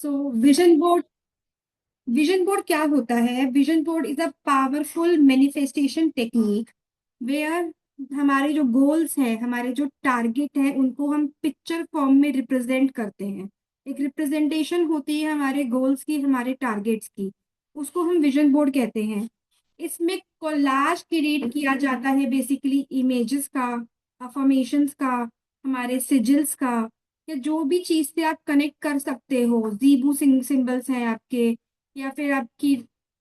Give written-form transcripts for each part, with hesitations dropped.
So vision board क्या होता है? Vision board is a powerful manifestation technique where हमारे जो गोल्स हैं, हमारे जो टारगेट हैं, उनको हम पिक्चर फॉर्म में रिप्रेजेंट करते हैं। एक रिप्रेजेंटेशन होती है हमारे गोल्स की, हमारे टारगेट्स की, उसको हम विजन बोर्ड कहते हैं। इसमें कोलाज क्रिएट किया जाता है, बेसिकली इमेजेस का, अफर्मेशंस का, हमारे सिजिल्स का, या जो भी चीज से आप कनेक्ट कर सकते हो। जीबू सिंबल्स हैं आपके, या फिर आपकी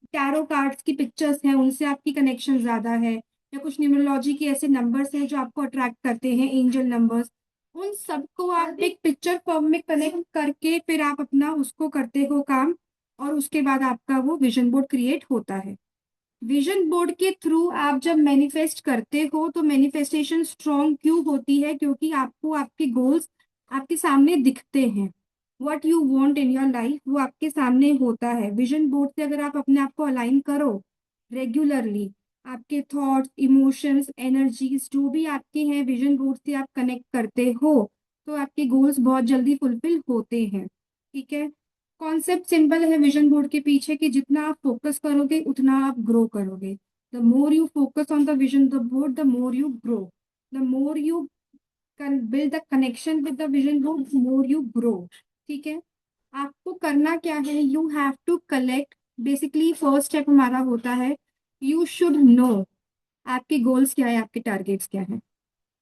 टैरो कार्ड्स की पिक्चर्स हैं, उनसे आपकी कनेक्शन ज्यादा है, या कुछ न्यूमरोलॉजी के ऐसे नंबर्स हैं जो आपको अट्रैक्ट करते हैं, एंजल नंबर्स। उन सबको आप एक पिक्चर फॉर्म में कनेक्ट करके फिर आप अपना उसको करते हो काम, और उसके बाद आपका वो विजन बोर्ड क्रिएट होता है। विजन बोर्ड के थ्रू आप जब मैनिफेस्ट करते हो तो मैनिफेस्टेशन स्ट्रांग क्यों होती है? क्योंकि आपको आपके गोल्स आपके सामने दिखते हैं। What you want in your life वो आपके सामने होता है। विजन बोर्ड से अगर आप अपने आप को अलाइन करो रेगुलरली, आपके थॉट्स, इमोशंस, एनर्जीज जो भी आपके हैं, विजन बोर्ड से आप कनेक्ट करते हो, तो आपके गोल्स बहुत जल्दी फुलफिल होते हैं। ठीक है। कॉन्सेप्ट सिंपल है विजन बोर्ड के पीछे कि जितना आप फोकस करोगे उतना आप ग्रो करोगे। The more you focus on the vision the board, the more you grow. The more you can build the connection with the vision board, more you grow. ठीक है। आपको करना क्या है? You have to collect, basically first step हमारा होता है, you should know आपके गोल्स क्या है, आपके टारगेट्स क्या है।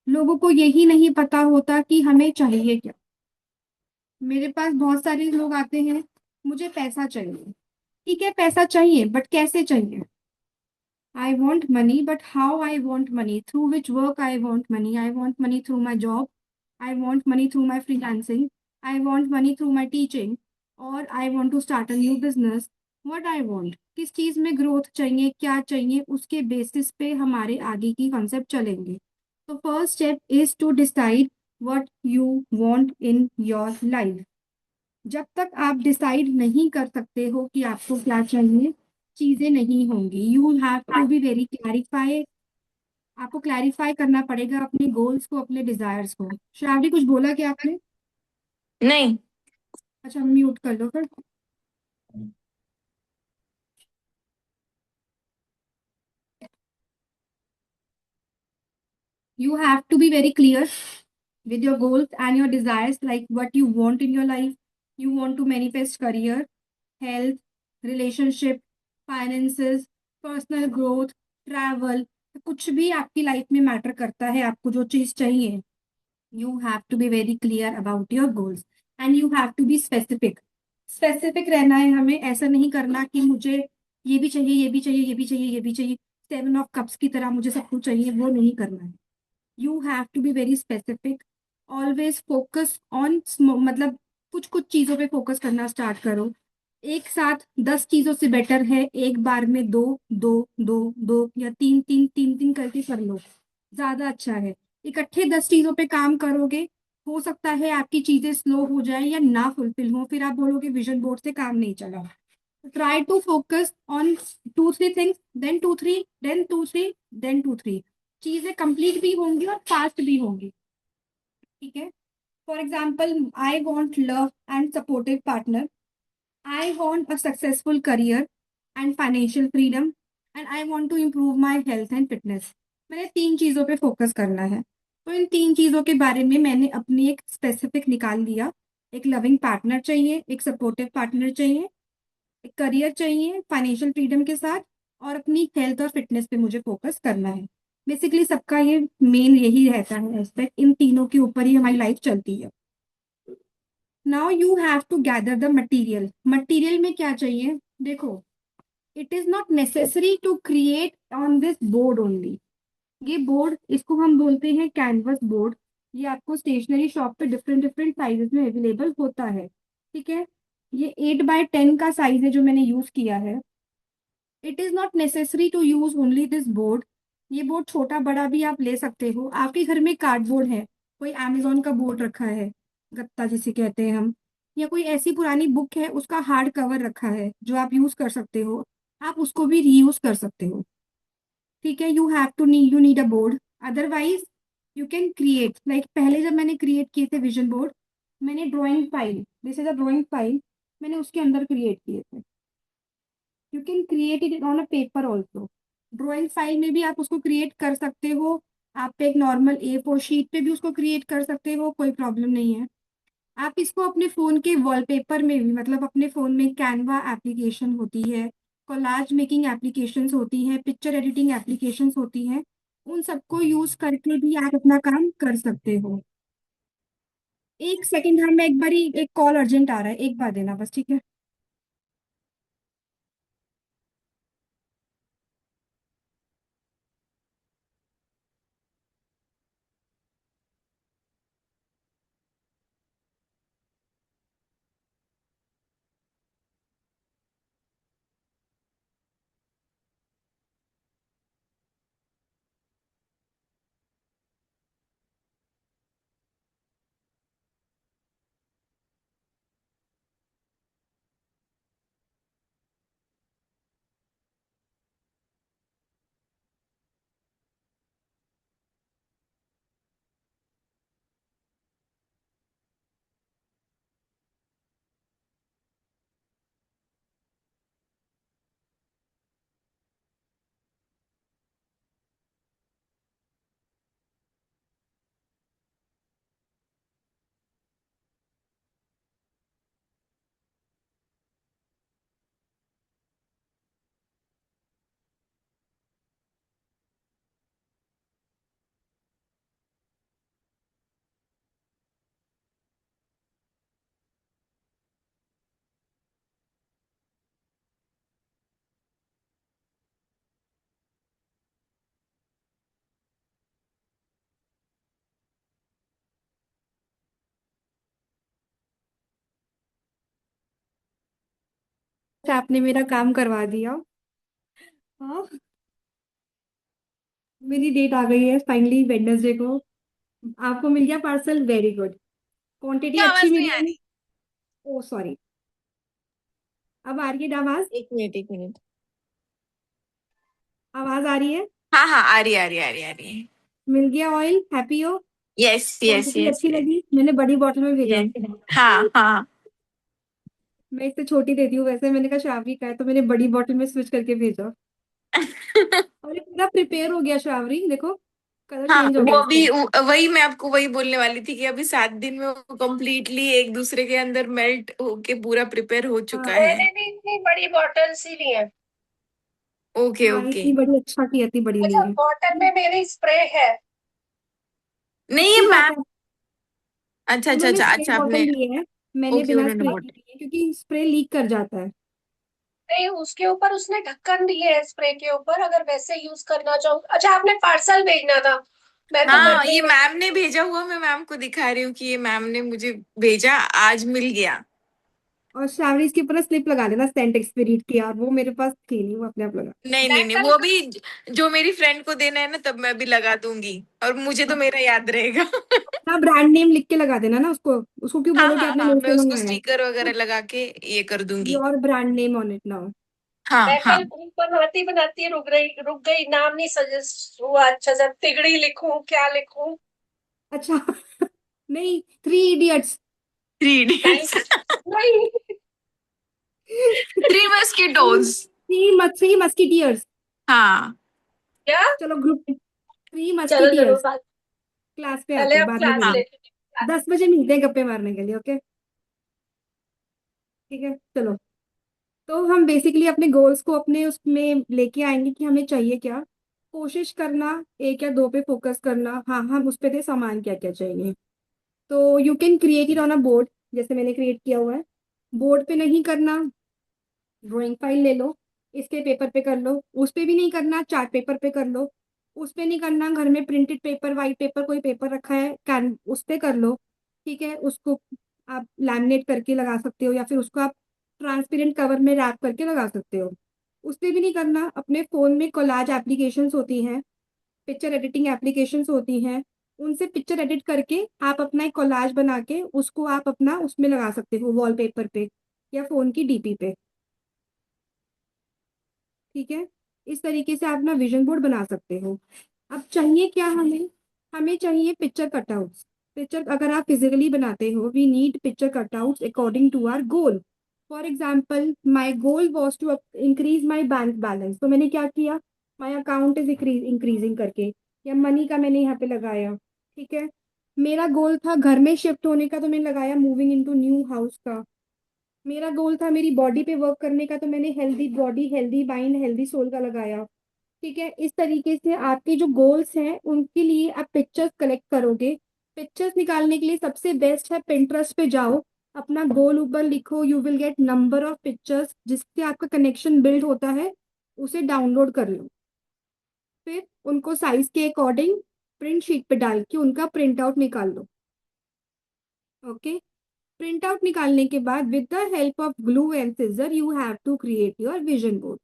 लोगों को यही नहीं पता होता कि हमें चाहिए क्या। मेरे पास बहुत सारे लोग आते हैं, मुझे पैसा चाहिए। ठीक है, पैसा चाहिए, बट कैसे चाहिए? I want money, but how I want money, through which work I want money? I want money through my job, I want money through my freelancing, I want money through my teaching, और I want to start a new business. What I want, किस चीज में growth चाहिए, क्या चाहिए, उसके basis पे हमारे आगे की कॉन्सेप्ट चलेंगे। तो first step is to decide what you want in your life. जब तक आप डिसाइड नहीं कर सकते हो कि आपको क्या चाहिए, चीजें नहीं होंगी। You have to be very clarify. आपको क्लैरिफाई करना पड़ेगा अपने गोल्स को, अपने डिजायर्स को। श्रावणी, कुछ बोला क्या आपने? नहीं। अच्छा, म्यूट कर लो फिर। You have to be very clear with your goals and your desires, like what you want in your life. You want to manifest career, health, relationship, finances, personal growth, travel। कुछ भी आपकी life में matter करता है, आपको जो चीज चाहिए, you have to be very clear about your goals, and you have to be specific. Specific रहना है हमें, ऐसा नहीं करना कि मुझे ये भी चाहिए, ये भी चाहिए, ये भी चाहिए, ये भी चाहिए, सेवन ऑफ कप्स की तरह मुझे सब कुछ चाहिए, वो नहीं करना है। You have to be very specific. Always focus on, मतलब कुछ कुछ चीजों पे फोकस करना स्टार्ट करो। एक साथ 10 चीजों से बेटर है एक बार में दो, दो, दो, दो, या तीन तीन तीन तीन करके कर लो, ज्यादा अच्छा है। इकट्ठे 10 चीजों पे काम करोगे, हो सकता है आपकी चीजें स्लो हो जाए या ना फुलफिल हो, फिर आप बोलोगे विजन बोर्ड से काम नहीं चला। Try to focus on 2 3 things, then 2 3, then 2 3, then 2 3। चीजें कंप्लीट भी होंगी और फास्ट भी होंगी। ठीक है। For example, I want love and supportive partner, I want a successful career and financial freedom, and I want to improve my health and fitness. मैंने 3 चीजों पे फोकस करना है, तो इन 3 चीजों के बारे में मैंने अपनी एक स्पेसिफिक निकाल लिया। एक लविंग पार्टनर चाहिए, एक सपोर्टिव पार्टनर चाहिए, एक करियर चाहिए फाइनेंशियल फ्रीडम के साथ, और अपनी हेल्थ और फिटनेस पे मुझे फोकस करना है। बेसिकली सबका ये मेन यही रहता है एस्पेक्ट, इन तीनों के ऊपर ही हमारी लाइफ चलती है। Now you have to gather the material. Material में क्या चाहिए? देखो, it is not necessary to create on this board only. ये बोर्ड, इसको हम बोलते हैं कैनवस बोर्ड। ये आपको स्टेशनरी शॉप पे डिफरेंट डिफरेंट साइजेस में अवेलेबल होता है। ठीक है। ये 8x10 का साइज है जो मैंने यूज किया है। It is not necessary to use only this board. ये बोर्ड छोटा बड़ा भी आप ले सकते हो। आपके घर में कार्डबोर्ड है, कोई अमेजोन का बोर्ड रखा है, गत्ता जिसे कहते हैं हम, या कोई ऐसी पुरानी बुक है उसका हार्ड कवर रखा है जो आप यूज कर सकते हो, आप उसको भी रीयूज कर सकते हो। ठीक है। You need a board. Otherwise you can create, like पहले जब मैंने क्रिएट किए थे विजन बोर्ड, मैंने drawing file, this is a drawing file. मैंने उसके अंदर क्रिएट किए थे। You can create it on a paper also. Drawing file में भी आप उसको क्रिएट कर सकते हो। आप एक नॉर्मल A4 शीट पे भी उसको क्रिएट कर सकते हो, कोई प्रॉब्लम नहीं है। आप इसको अपने फोन के वॉलपेपर में भी, मतलब अपने फोन में कैनवा एप्लीकेशन होती है, कोलाज मेकिंग एप्लीकेशंस होती है, पिक्चर एडिटिंग एप्लीकेशंस होती हैं, उन सबको यूज करके भी आप अपना काम कर सकते हो। एक सेकंड, हाँ मैं एक बारी, एक कॉल अर्जेंट आ रहा है, एक बार देना बस, ठीक है। अच्छा, आपने मेरा काम करवा दिया। हाँ, मेरी डेट आ गई है फाइनली वेडनेसडे को। आपको मिल गया पार्सल, वेरी गुड। क्वांटिटी क्या अच्छी आवाज नहीं मिली आ है। रही? ओ सॉरी, अब आ रही है आवाज? एक मिनट, एक मिनट। आवाज आ रही है? हाँ हाँ, आ रही, आ रही, आ रही, आ रही है। मिल गया ऑयल, हैप्पी हो? यस यस क्वांटिटी यस अच्छी यस लगी? मैंने बड़ी बॉटल में भेजा। यस। हाँ हाँ। मैं इससे छोटी देती हूँ वैसे, मैंने कहा शावरी का है तो मैंने बड़ी बॉटल में स्विच करके भेजा। और ये पूरा प्रिपेयर हो गया शावरी, देखो कलर हाँ, चेंज हो गया वो इसका। भी वही मैं आपको वही बोलने वाली थी कि अभी 7 दिन में वो कम्प्लीटली एक दूसरे के अंदर मेल्ट होके पूरा प्रिपेयर हो चुका हाँ। है। मैंने भी इतनी बड़ी बॉटल सी ली है। ओके हाँ ओके। इतनी बड़ी, अच्छा की इतनी बड़ी ली अच्छा, है। बॉटल में मेरी स्प्रे है। नहीं, ये अच्छी बात मैम। है। अच्छा अच्छा उन्होंने अच्छा स्प्रे अच्छा, बॉटल आपने। ली है, मैंने ओके, बिना उन्होंने स्प्रे की बोट। ली है क्योंकि स्प्रे लीक कर जाता है। नहीं, उसके ऊपर उसने ढक्कन दिए है स्प्रे के ऊपर, अगर वैसे यूज करना चाहूँ। अच्छा, आपने पार्सल भेजना था, मैं तो घर हाँ, पे ये ही मैम ने भेजा हुआ, मैं मैम को दिखा रही हूँ कि ये मैम ने मुझे भेजा, आज मिल गया। और शावरी इसके ऊपर स्लिप लगा देना सेंट एक्सपीरियड की, यार वो मेरे पास थी नहीं, वो अपने आप लगा। नहीं नहीं नहीं, मेटल वो का। भी जो मेरी फ्रेंड को देना है ना, तब मैं भी लगा दूंगी। और मुझे तो मेरा याद रहेगा। अपना ब्रांड नेम लिख के लगा देना ना उसको। उसको क्यों हाँ बोलोगे हाँ आपने हाँ, मेरे मैं से उसको मंगाया है? स्टिकर वगैरह लगा के ये कर दूंगी। Your brand name on it now. हाँ मैं हाँ। कल ग्रुप बनाती बनाती रुक गई, नाम नहीं सजेस्ट हुआ अच्छा सा। तिगड़ी लिखूं, क्या लिखूं? अच्छा। नहीं, थ्री इडियट्स। थ्री नहीं इडियट्स। नहीं। Three mosquitoes. Three musketeers. हाँ। क्या? चलो ग्रुप, थ्री चलो चलो, मस्कीटियर्स। बात। क्लास पे आते पहले हैं, अब बाद में क्लास बोलेंगे। लेते हैं। 10 बजे मिलते हैं गप्पे मारने के लिए, ओके? ठीक है चलो। तो हम बेसिकली अपने गोल्स को अपने उसमें लेके आएंगे कि हमें चाहिए क्या। कोशिश करना एक या दो पे फोकस करना, हाँ हम उस पे थे सामान क्या क्या चाहिए। तो you can create it on a board, जैसे मैंने क्रिएट किया हुआ है। बोर्ड पे नहीं करना, ड्राइंग फाइल ले लो, इसके पेपर पे कर लो। उस पे भी नहीं करना, चार्ट पेपर पे कर लो। उस पे नहीं करना, घर में प्रिंटेड पेपर, वाइट पेपर, कोई पेपर रखा है कैन, उस पे कर लो। ठीक है, उसको आप लैमिनेट करके लगा सकते हो या फिर उसको आप ट्रांसपेरेंट कवर में रैप करके लगा सकते हो। उस पे भी नहीं करना, अपने फोन में कोलाज एप्लीकेशंस होती हैं, पिक्चर एडिटिंग एप्लीकेशंस होती हैं, उनसे पिक्चर एडिट करके आप अपना एक कोलाज बना के उसको आप अपना उसमें लगा सकते हो, वॉलपेपर पे या फोन की डीपी पे। ठीक है, इस तरीके से आप ना विजन बोर्ड बना सकते हो। अब चाहिए क्या हमें? हमें चाहिए पिक्चर कटआउट्स। पिक्चर अगर आप फिजिकली बनाते हो, we need picture cutouts according to our goal. For example my goal was to increase my bank balance, तो मैंने क्या किया, माई अकाउंट इज इंक्रीजिंग करके, या मनी का मैंने यहाँ पे लगाया। ठीक है। मेरा गोल था घर में शिफ्ट होने का, तो मैंने लगाया मूविंग इनटू न्यू हाउस का। मेरा गोल था मेरी बॉडी पे वर्क करने का, तो मैंने healthy body healthy mind healthy soul का लगाया। ठीक है। इस तरीके से आपके जो गोल्स हैं उनके लिए आप पिक्चर्स कलेक्ट करोगे। पिक्चर्स निकालने के लिए सबसे बेस्ट है पिंटरेस्ट पे जाओ, अपना गोल ऊपर लिखो, you will get number of pictures, जिससे आपका कनेक्शन बिल्ड होता है, उसे डाउनलोड कर लो। फिर उनको साइज के अकॉर्डिंग प्रिंट शीट पे डाल के उनका प्रिंट आउट निकाल लो। ओके। प्रिंट आउट निकालने के बाद with the help of glue and scissor you have to create your vision board.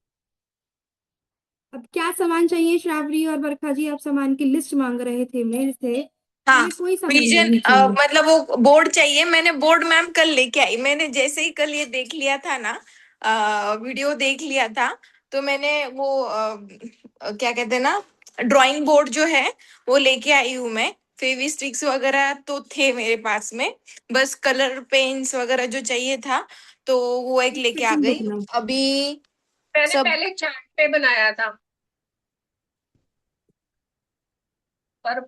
अब क्या सामान चाहिए श्रावणी और बरखा जी, आप सामान की लिस्ट मांग रहे थे मेरे से, हाँ, हमें कोई सामान विजन नहीं चाहिए। मतलब वो बोर्ड चाहिए। मैंने बोर्ड मैम कल लेके आई। मैंने जैसे ही कल ये देख लिया था ना, वीडियो देख लिया था, तो मैंने वो क्या कहते हैं ना, ड्राइंग बोर्ड जो है वो लेके आई हूँ मैं। फेवी स्टिक्स वगैरह तो थे मेरे पास में, बस कलर पेन्स वगैरह जो चाहिए था तो वो एक लेके आ स्केचिंग बुक गई ना। अभी मैंने सब। पहले चार्ट पे बनाया था, पर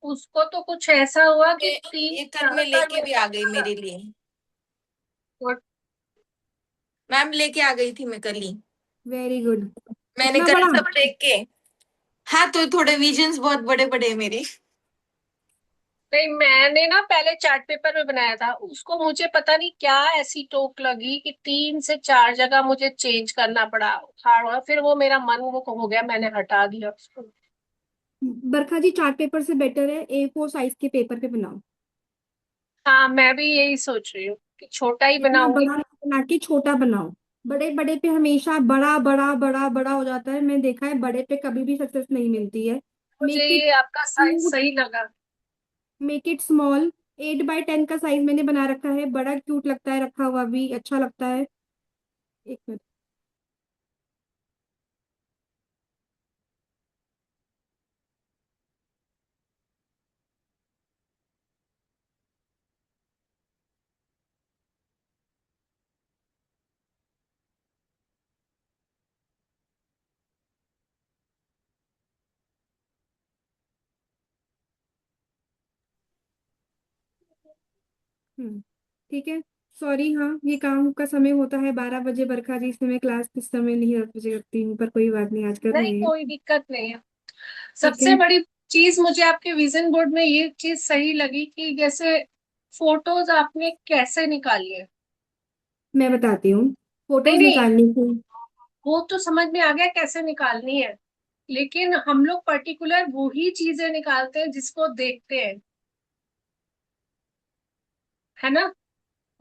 उसको तो कुछ ऐसा हुआ कि तीन ये कल मैं ज्यादातर लेके में भी आ गई मेरे लिए। और मैम लेके आ गई थी मैं कल ही। Very good. मैंने इतना कल बड़ा। सब देख के। हाँ, तो थोड़े विजन्स बहुत बड़े बड़े हैं मेरे। नहीं, मैंने ना पहले चार्ट पेपर में बनाया था, उसको मुझे पता नहीं क्या ऐसी टोक लगी कि 3 से 4 जगह मुझे चेंज करना पड़ा, हार्ड, फिर वो मेरा मन वो हो गया, मैंने हटा दिया उसको। बरखा जी चार्ट पेपर से बेटर है A4 साइज के पेपर पे बनाओ। हाँ, मैं भी यही सोच रही हूँ कि छोटा ही इतना बनाऊंगी। बड़ा बना के छोटा बनाओ। बड़े बड़े पे हमेशा बड़ा बड़ा बड़ा बड़ा हो जाता है, मैंने देखा है बड़े पे कभी भी सक्सेस नहीं मिलती है। मुझे मेक इट ये आपका साइज क्यूट, सही लगा। Make it small. 8x10 का साइज मैंने बना रखा है, बड़ा क्यूट लगता है, रखा हुआ भी अच्छा लगता है। एक मिनट। ठीक है। सॉरी, हाँ ये काम का समय होता है 12 बजे बरखा जी, इसमें मैं क्लास किस समय नहीं 10 बजे रखती हूँ, पर कोई बात नहीं आज कर नहीं, रहे हैं। कोई दिक्कत नहीं है। ठीक सबसे है। बड़ी चीज मुझे आपके विजन बोर्ड में ये चीज सही लगी कि जैसे फोटोज आपने कैसे निकाली है। मैं बताती हूँ नहीं फोटोज नहीं, निकालने की। वो तो समझ में आ गया कैसे निकालनी है, लेकिन हम लोग पर्टिकुलर वो ही चीजें निकालते हैं जिसको देखते हैं, है ना।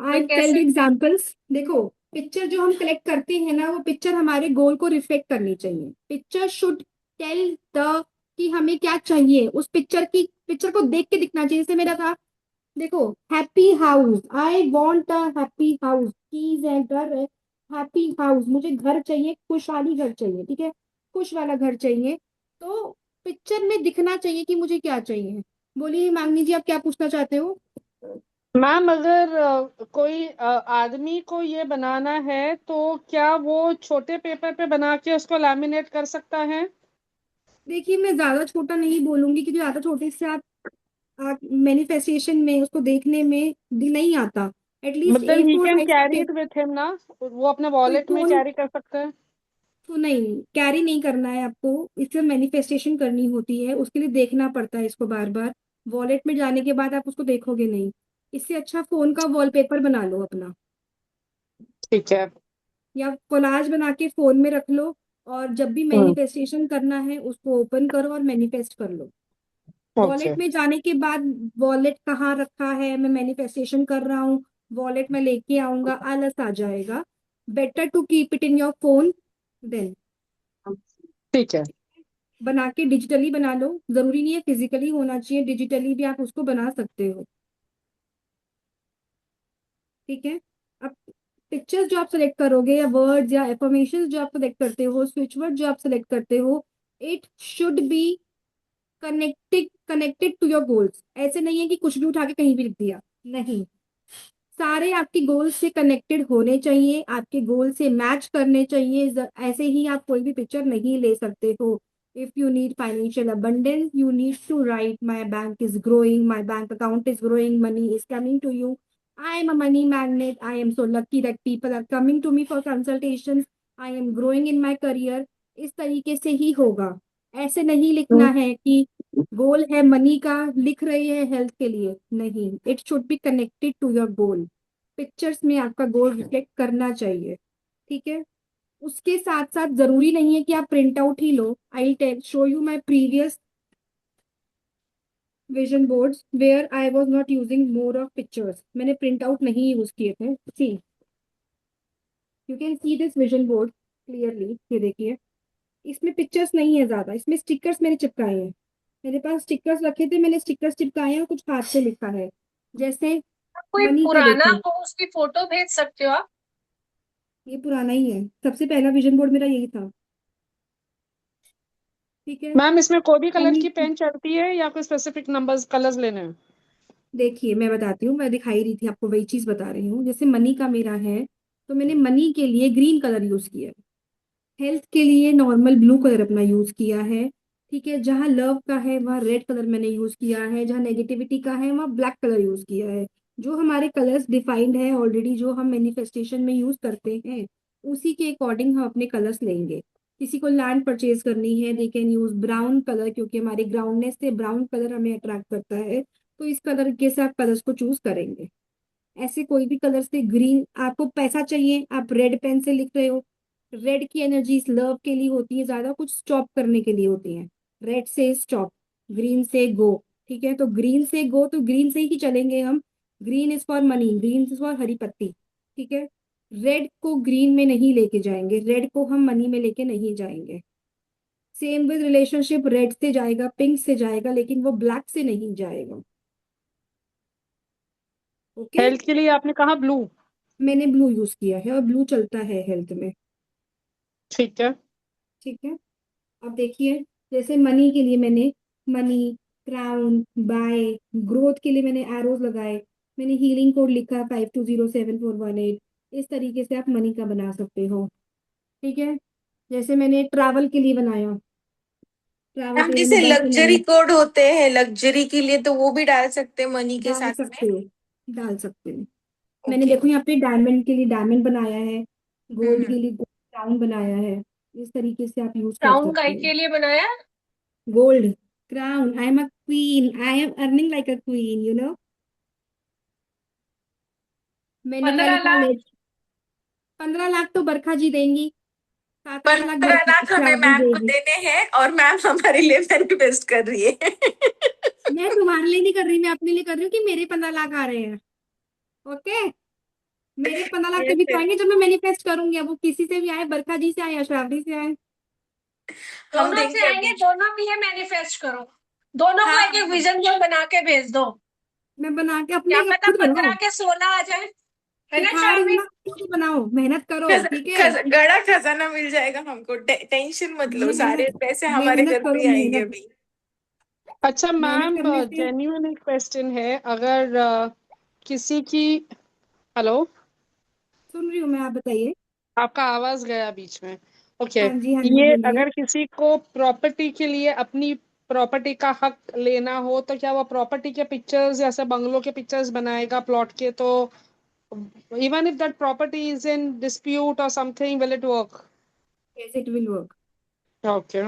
आई मैं टेल कैसे। यू एग्जांपल्स, देखो पिक्चर जो हम कलेक्ट करते हैं ना, वो पिक्चर हमारे गोल को रिफ्लेक्ट करनी चाहिए। पिक्चर शुड टेल द कि हमें क्या चाहिए, उस पिक्चर को देख के दिखना चाहिए। जैसे मेरा था, देखो हैप्पी हाउस, आई वॉन्ट अ हैप्पी हाउस, कीज है घर है, हैप्पी हाउस, मुझे घर चाहिए, खुशहाली घर चाहिए। ठीक है। खुश वाला घर चाहिए। तो पिक्चर में दिखना चाहिए कि मुझे क्या चाहिए। बोलिए मांगनी जी, आप क्या पूछना चाहते हो। मैम, अगर कोई आदमी को ये बनाना है तो क्या वो छोटे पेपर पे बना के उसको लैमिनेट कर सकता है? देखिए मैं ज्यादा छोटा नहीं बोलूंगी, क्योंकि ज्यादा छोटे से आप मैनिफेस्टेशन में उसको देखने में नहीं आता। एटलीस्ट मतलब ही A4 कैन साइज के carry it paper. With him ना, वो अपने तो वॉलेट में फोन कैरी कर सकता है? तो नहीं, कैरी नहीं करना है आपको। इससे मैनिफेस्टेशन करनी होती है, उसके लिए देखना पड़ता है इसको बार बार। वॉलेट में जाने के बाद आप उसको देखोगे नहीं। इससे अच्छा फोन का वॉलपेपर बना लो अपना, ठीक है। या कोलाज बना के फोन में रख लो। और जब भी हम्म। मैनिफेस्टेशन करना है उसको ओपन करो और मैनिफेस्ट कर लो। ओके। वॉलेट में जाने के बाद, वॉलेट कहाँ रखा है, मैं मैनिफेस्टेशन कर रहा हूँ, वॉलेट में लेके आऊंगा, आलस आ जाएगा। Better to keep it in your phone then. ठीक है। बना के डिजिटली बना लो, जरूरी नहीं है फिजिकली होना चाहिए, डिजिटली भी आप उसको बना सकते हो। ठीक है। अब पिक्चर्स जो आप सेलेक्ट करोगे, या वर्ड्स या एफर्मेशन जो आप सेलेक्ट करते हो, स्विच वर्ड जो आप सेलेक्ट करते हो, it should be connected connected to your goals. ऐसे नहीं है कि कुछ भी उठा के कहीं भी लिख दिया, नहीं। सारे आपके गोल से कनेक्टेड होने चाहिए, आपके गोल से मैच करने चाहिए। ऐसे ही आप कोई भी पिक्चर नहीं ले सकते हो। If you need financial abundance, you need to write my bank is growing, my bank account is growing, money is coming to you, I am a money magnet, I am so lucky that people are coming to me for consultations, I am growing in my career। इस तरीके से ही होगा। ऐसे नहीं लिखना है कि गोल है मनी का, लिख रही है हेल्थ के लिए, नहीं। It should be connected to your goal. Pictures में आपका गोल रिफ्लेक्ट करना चाहिए, ठीक है। उसके साथ साथ जरूरी नहीं है कि आप प्रिंट आउट ही लो। I tell show you my previous vision boards where I was not using more of pictures. मैंने प्रिंट आउट नहीं यूज किए थे। See, you can see this vision board clearly. ये देखिए, इसमें पिक्चर्स नहीं है ज्यादा, इसमें स्टिकर्स मैंने चिपकाए हैं। मेरे पास स्टिकर्स रखे थे, मैंने स्टिकर्स चिपकाए हैं और कुछ हाथ से लिखा है। जैसे कोई मनी का पुराना देखो, हो उसकी फोटो भेज सकते हो आप? ये पुराना ही है, सबसे पहला विजन बोर्ड मेरा यही था, ठीक है। मैम इसमें कोई भी कलर मनी, की पेन चलती है या कोई स्पेसिफिक नंबर्स कलर्स लेने हैं? देखिए मैं बताती हूँ, मैं दिखाई रही थी आपको, वही चीज बता रही हूँ। जैसे मनी का मेरा है, तो मैंने मनी के लिए ग्रीन कलर यूज किया है। हेल्थ के लिए नॉर्मल ब्लू कलर अपना यूज किया है, ठीक है। जहाँ लव का है वहाँ रेड कलर मैंने यूज किया है, जहाँ नेगेटिविटी का है वहाँ ब्लैक कलर यूज किया है। जो हमारे कलर्स डिफाइंड है ऑलरेडी, जो हम मैनिफेस्टेशन में यूज करते हैं, उसी के अकॉर्डिंग हम अपने कलर्स लेंगे। किसी को लैंड परचेज करनी है, they can use brown colour, क्योंकि हमारी ग्राउंडनेस से ब्राउन कलर हमें अट्रैक्ट करता है, तो इस कलर के से आप कलर्स को चूज करेंगे। ऐसे कोई भी कलर से, ग्रीन आपको पैसा चाहिए, आप रेड पेन से लिख रहे हो। रेड की एनर्जी लव के लिए होती है, ज्यादा कुछ स्टॉप करने के लिए होती है। रेड से स्टॉप, ग्रीन से गो, ठीक है। तो ग्रीन से गो, तो ग्रीन से ही चलेंगे हम। Green is for money, green is for हरी पत्ती, ठीक है। रेड को ग्रीन में नहीं लेके जाएंगे, रेड को हम मनी में लेके नहीं जाएंगे। सेम विद रिलेशनशिप, रेड से जाएगा, पिंक से जाएगा, लेकिन वो ब्लैक से नहीं जाएगा। ओके। हेल्थ के लिए आपने कहा ब्लू। मैंने ब्लू यूज किया है और ब्लू चलता है हेल्थ में, ठीक है। ठीक है। अब देखिए, जैसे मनी के लिए मैंने मनी, क्राउन, बाय, ग्रोथ के लिए मैंने एरोज लगाए। मैंने हीलिंग कोड लिखा 5207 418। इस तरीके से आप मनी का बना सकते हो, ठीक है। जैसे मैंने ट्रैवल के लिए बनाया, ट्रैवल हम के लिए मैंने जैसे 10 मनी लग्जरी कोड होते हैं लग्जरी के लिए, तो वो भी डाल सकते हैं मनी के डाल साथ में। सकते हो, डाल सकते हो। मैंने ओके। देखो यहाँ पे डायमंड के लिए डायमंड बनाया है, गोल्ड हम्म। के लिए गोल्ड क्राउन बनाया है। इस तरीके से आप यूज कर ब्राउन सकते गाय हो। के लिए बनाया? Gold crown, I am a queen, I am earning like a queen, you know. मैंने क्या 15 लाख? लिखा ले, 15 लाख तो बरखा जी देंगी, 7-8 लाख 15 लाख हमें श्रावणी मैम को देगी। देने हैं और मैम हमारे लिए मैनिफेस्ट कर रही है। मैं तुम्हारे लिए नहीं कर रही, मैं अपने लिए कर रही हूँ कि मेरे 15 लाख आ रहे हैं। ओके। मेरे 15 लाख ये तभी तो फिर आएंगे जब मैं मैनिफेस्ट करूंगी। अब वो किसी से भी आए, बरखा जी से आए या श्रावणी से आए। हम दोनों से देंगे आएंगे, अभी। दोनों भी है मैनिफेस्ट करो। दोनों को हाँ एक एक विजन बोर्ड बना के भेज दो। मैं बना के क्या अपने पता खुद बनाओ, 15 के 16 आ जाए। है ना सिखा रही हूँ शार्मी? ना, खुद बनाओ, मेहनत करो, ठीक है। गड़ा खजाना मिल जाएगा हमको, टेंशन मत लो, सारे मेहनत, पैसे हमारे मेहनत घर पे करो, ही आएंगे मेहनत। अभी। अच्छा मेहनत मैम, करने से। जेन्युइन एक क्वेश्चन है। अगर किसी की, हेलो, सुन रही हूँ मैं, आप बताइए। आपका आवाज गया बीच में। ओके। हाँ जी, हाँ जी, ये बोलिए। अगर किसी को प्रॉपर्टी के लिए अपनी प्रॉपर्टी का हक लेना हो तो क्या वो प्रॉपर्टी के पिक्चर्स जैसे बंगलों के पिक्चर्स बनाएगा प्लॉट के? तो even if that property is in dispute और something, will it work? Yes, it will work. Okay.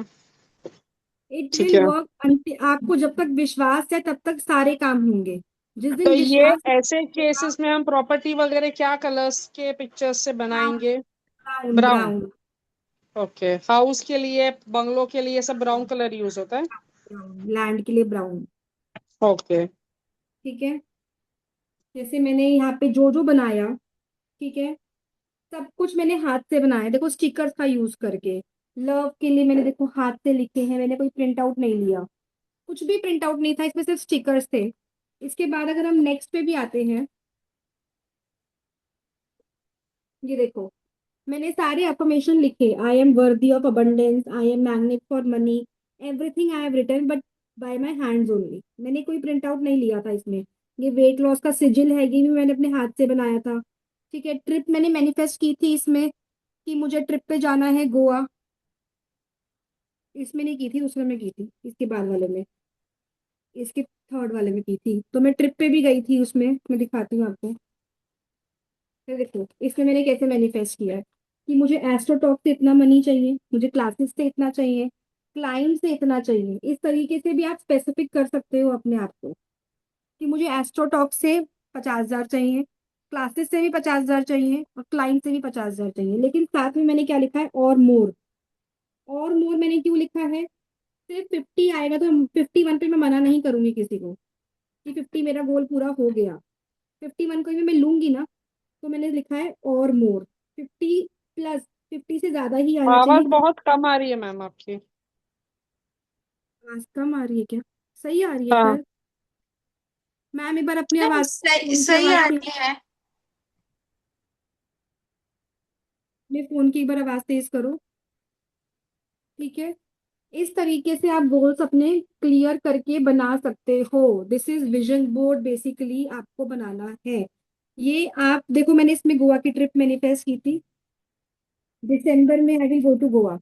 It ठीक विल है। वर्क। आपको जब तक विश्वास है तब तक सारे काम होंगे। जिस तो दिन ये विश्वास ऐसे केसेस में हम प्रॉपर्टी वगैरह क्या कलर्स के पिक्चर्स से बनाएंगे? Brown, brown. Brown, okay. House के लिए, बंगलो के लिए सब ब्राउन कलर यूज होता है? ब्राउन, लैंड के लिए ब्राउन, ओके। ठीक है। जैसे मैंने यहाँ पे जो जो बनाया, ठीक है, सब कुछ मैंने हाथ से बनाया। देखो स्टिकर्स का यूज करके, लव के लिए मैंने देखो हाथ से लिखे हैं, मैंने कोई प्रिंट आउट नहीं लिया, कुछ भी प्रिंट आउट नहीं था, इसमें सिर्फ स्टिकर्स थे। इसके बाद अगर हम नेक्स्ट पे भी आते हैं, ये देखो, मैंने सारे अफर्मेशन लिखे। I am worthy of abundance, I am magnet for money, everything I have written, but by my hands only. मैंने कोई प्रिंट आउट नहीं लिया था इसमें। ये वेट लॉस का सिजिल है, ये भी मैंने अपने हाथ से बनाया था। ठीक है, ट्रिप मैंने मैनिफेस्ट की थी इसमें कि मुझे ट्रिप पे जाना है गोवा। इसमें नहीं की थी, दूसरे में की थी, इसके बाद वाले में, इसके थर्ड वाले में की थी। तो मैं ट्रिप पे भी गई थी उसमें, मैं दिखाती हूँ आपको। फिर देखो इसमें मैंने कैसे मैनिफेस्ट किया है कि मुझे एस्ट्रोटॉक से इतना मनी चाहिए, मुझे क्लासेस से इतना चाहिए, क्लाइंट से इतना चाहिए। इस तरीके से भी आप स्पेसिफिक कर सकते हो अपने आप को कि मुझे एस्ट्रोटॉक से 50,000 चाहिए, क्लासेस से भी 50,000 चाहिए, और क्लाइंट से भी 50,000 चाहिए। लेकिन साथ में मैंने क्या लिखा है, और मोर। और मोर मैंने क्यों लिखा है, सिर्फ 50 आएगा तो 51 पे मैं मना नहीं करूंगी किसी को कि 50 मेरा गोल पूरा हो गया। 51 को भी मैं लूंगी ना। तो मैंने लिखा है और मोर, 50 प्लस, 50 से ज्यादा ही आना आवाज चाहिए। बहुत कम आ रही है मैम आपकी। आवाज कम आ रही है क्या? सही आ रही है हाँ। सर। मैम एक बार अपनी नहीं, आवाज, सही फोन की सही आवाज आ तेज, रही है। अपने फोन की एक बार आवाज तेज करो। ठीक है, इस तरीके से आप गोल्स अपने क्लियर करके बना सकते हो। This is vision board, basically आपको बनाना है। ये आप देखो, मैंने इसमें गोवा की ट्रिप मैनिफेस्ट की थी, दिसंबर में I will go to Goa.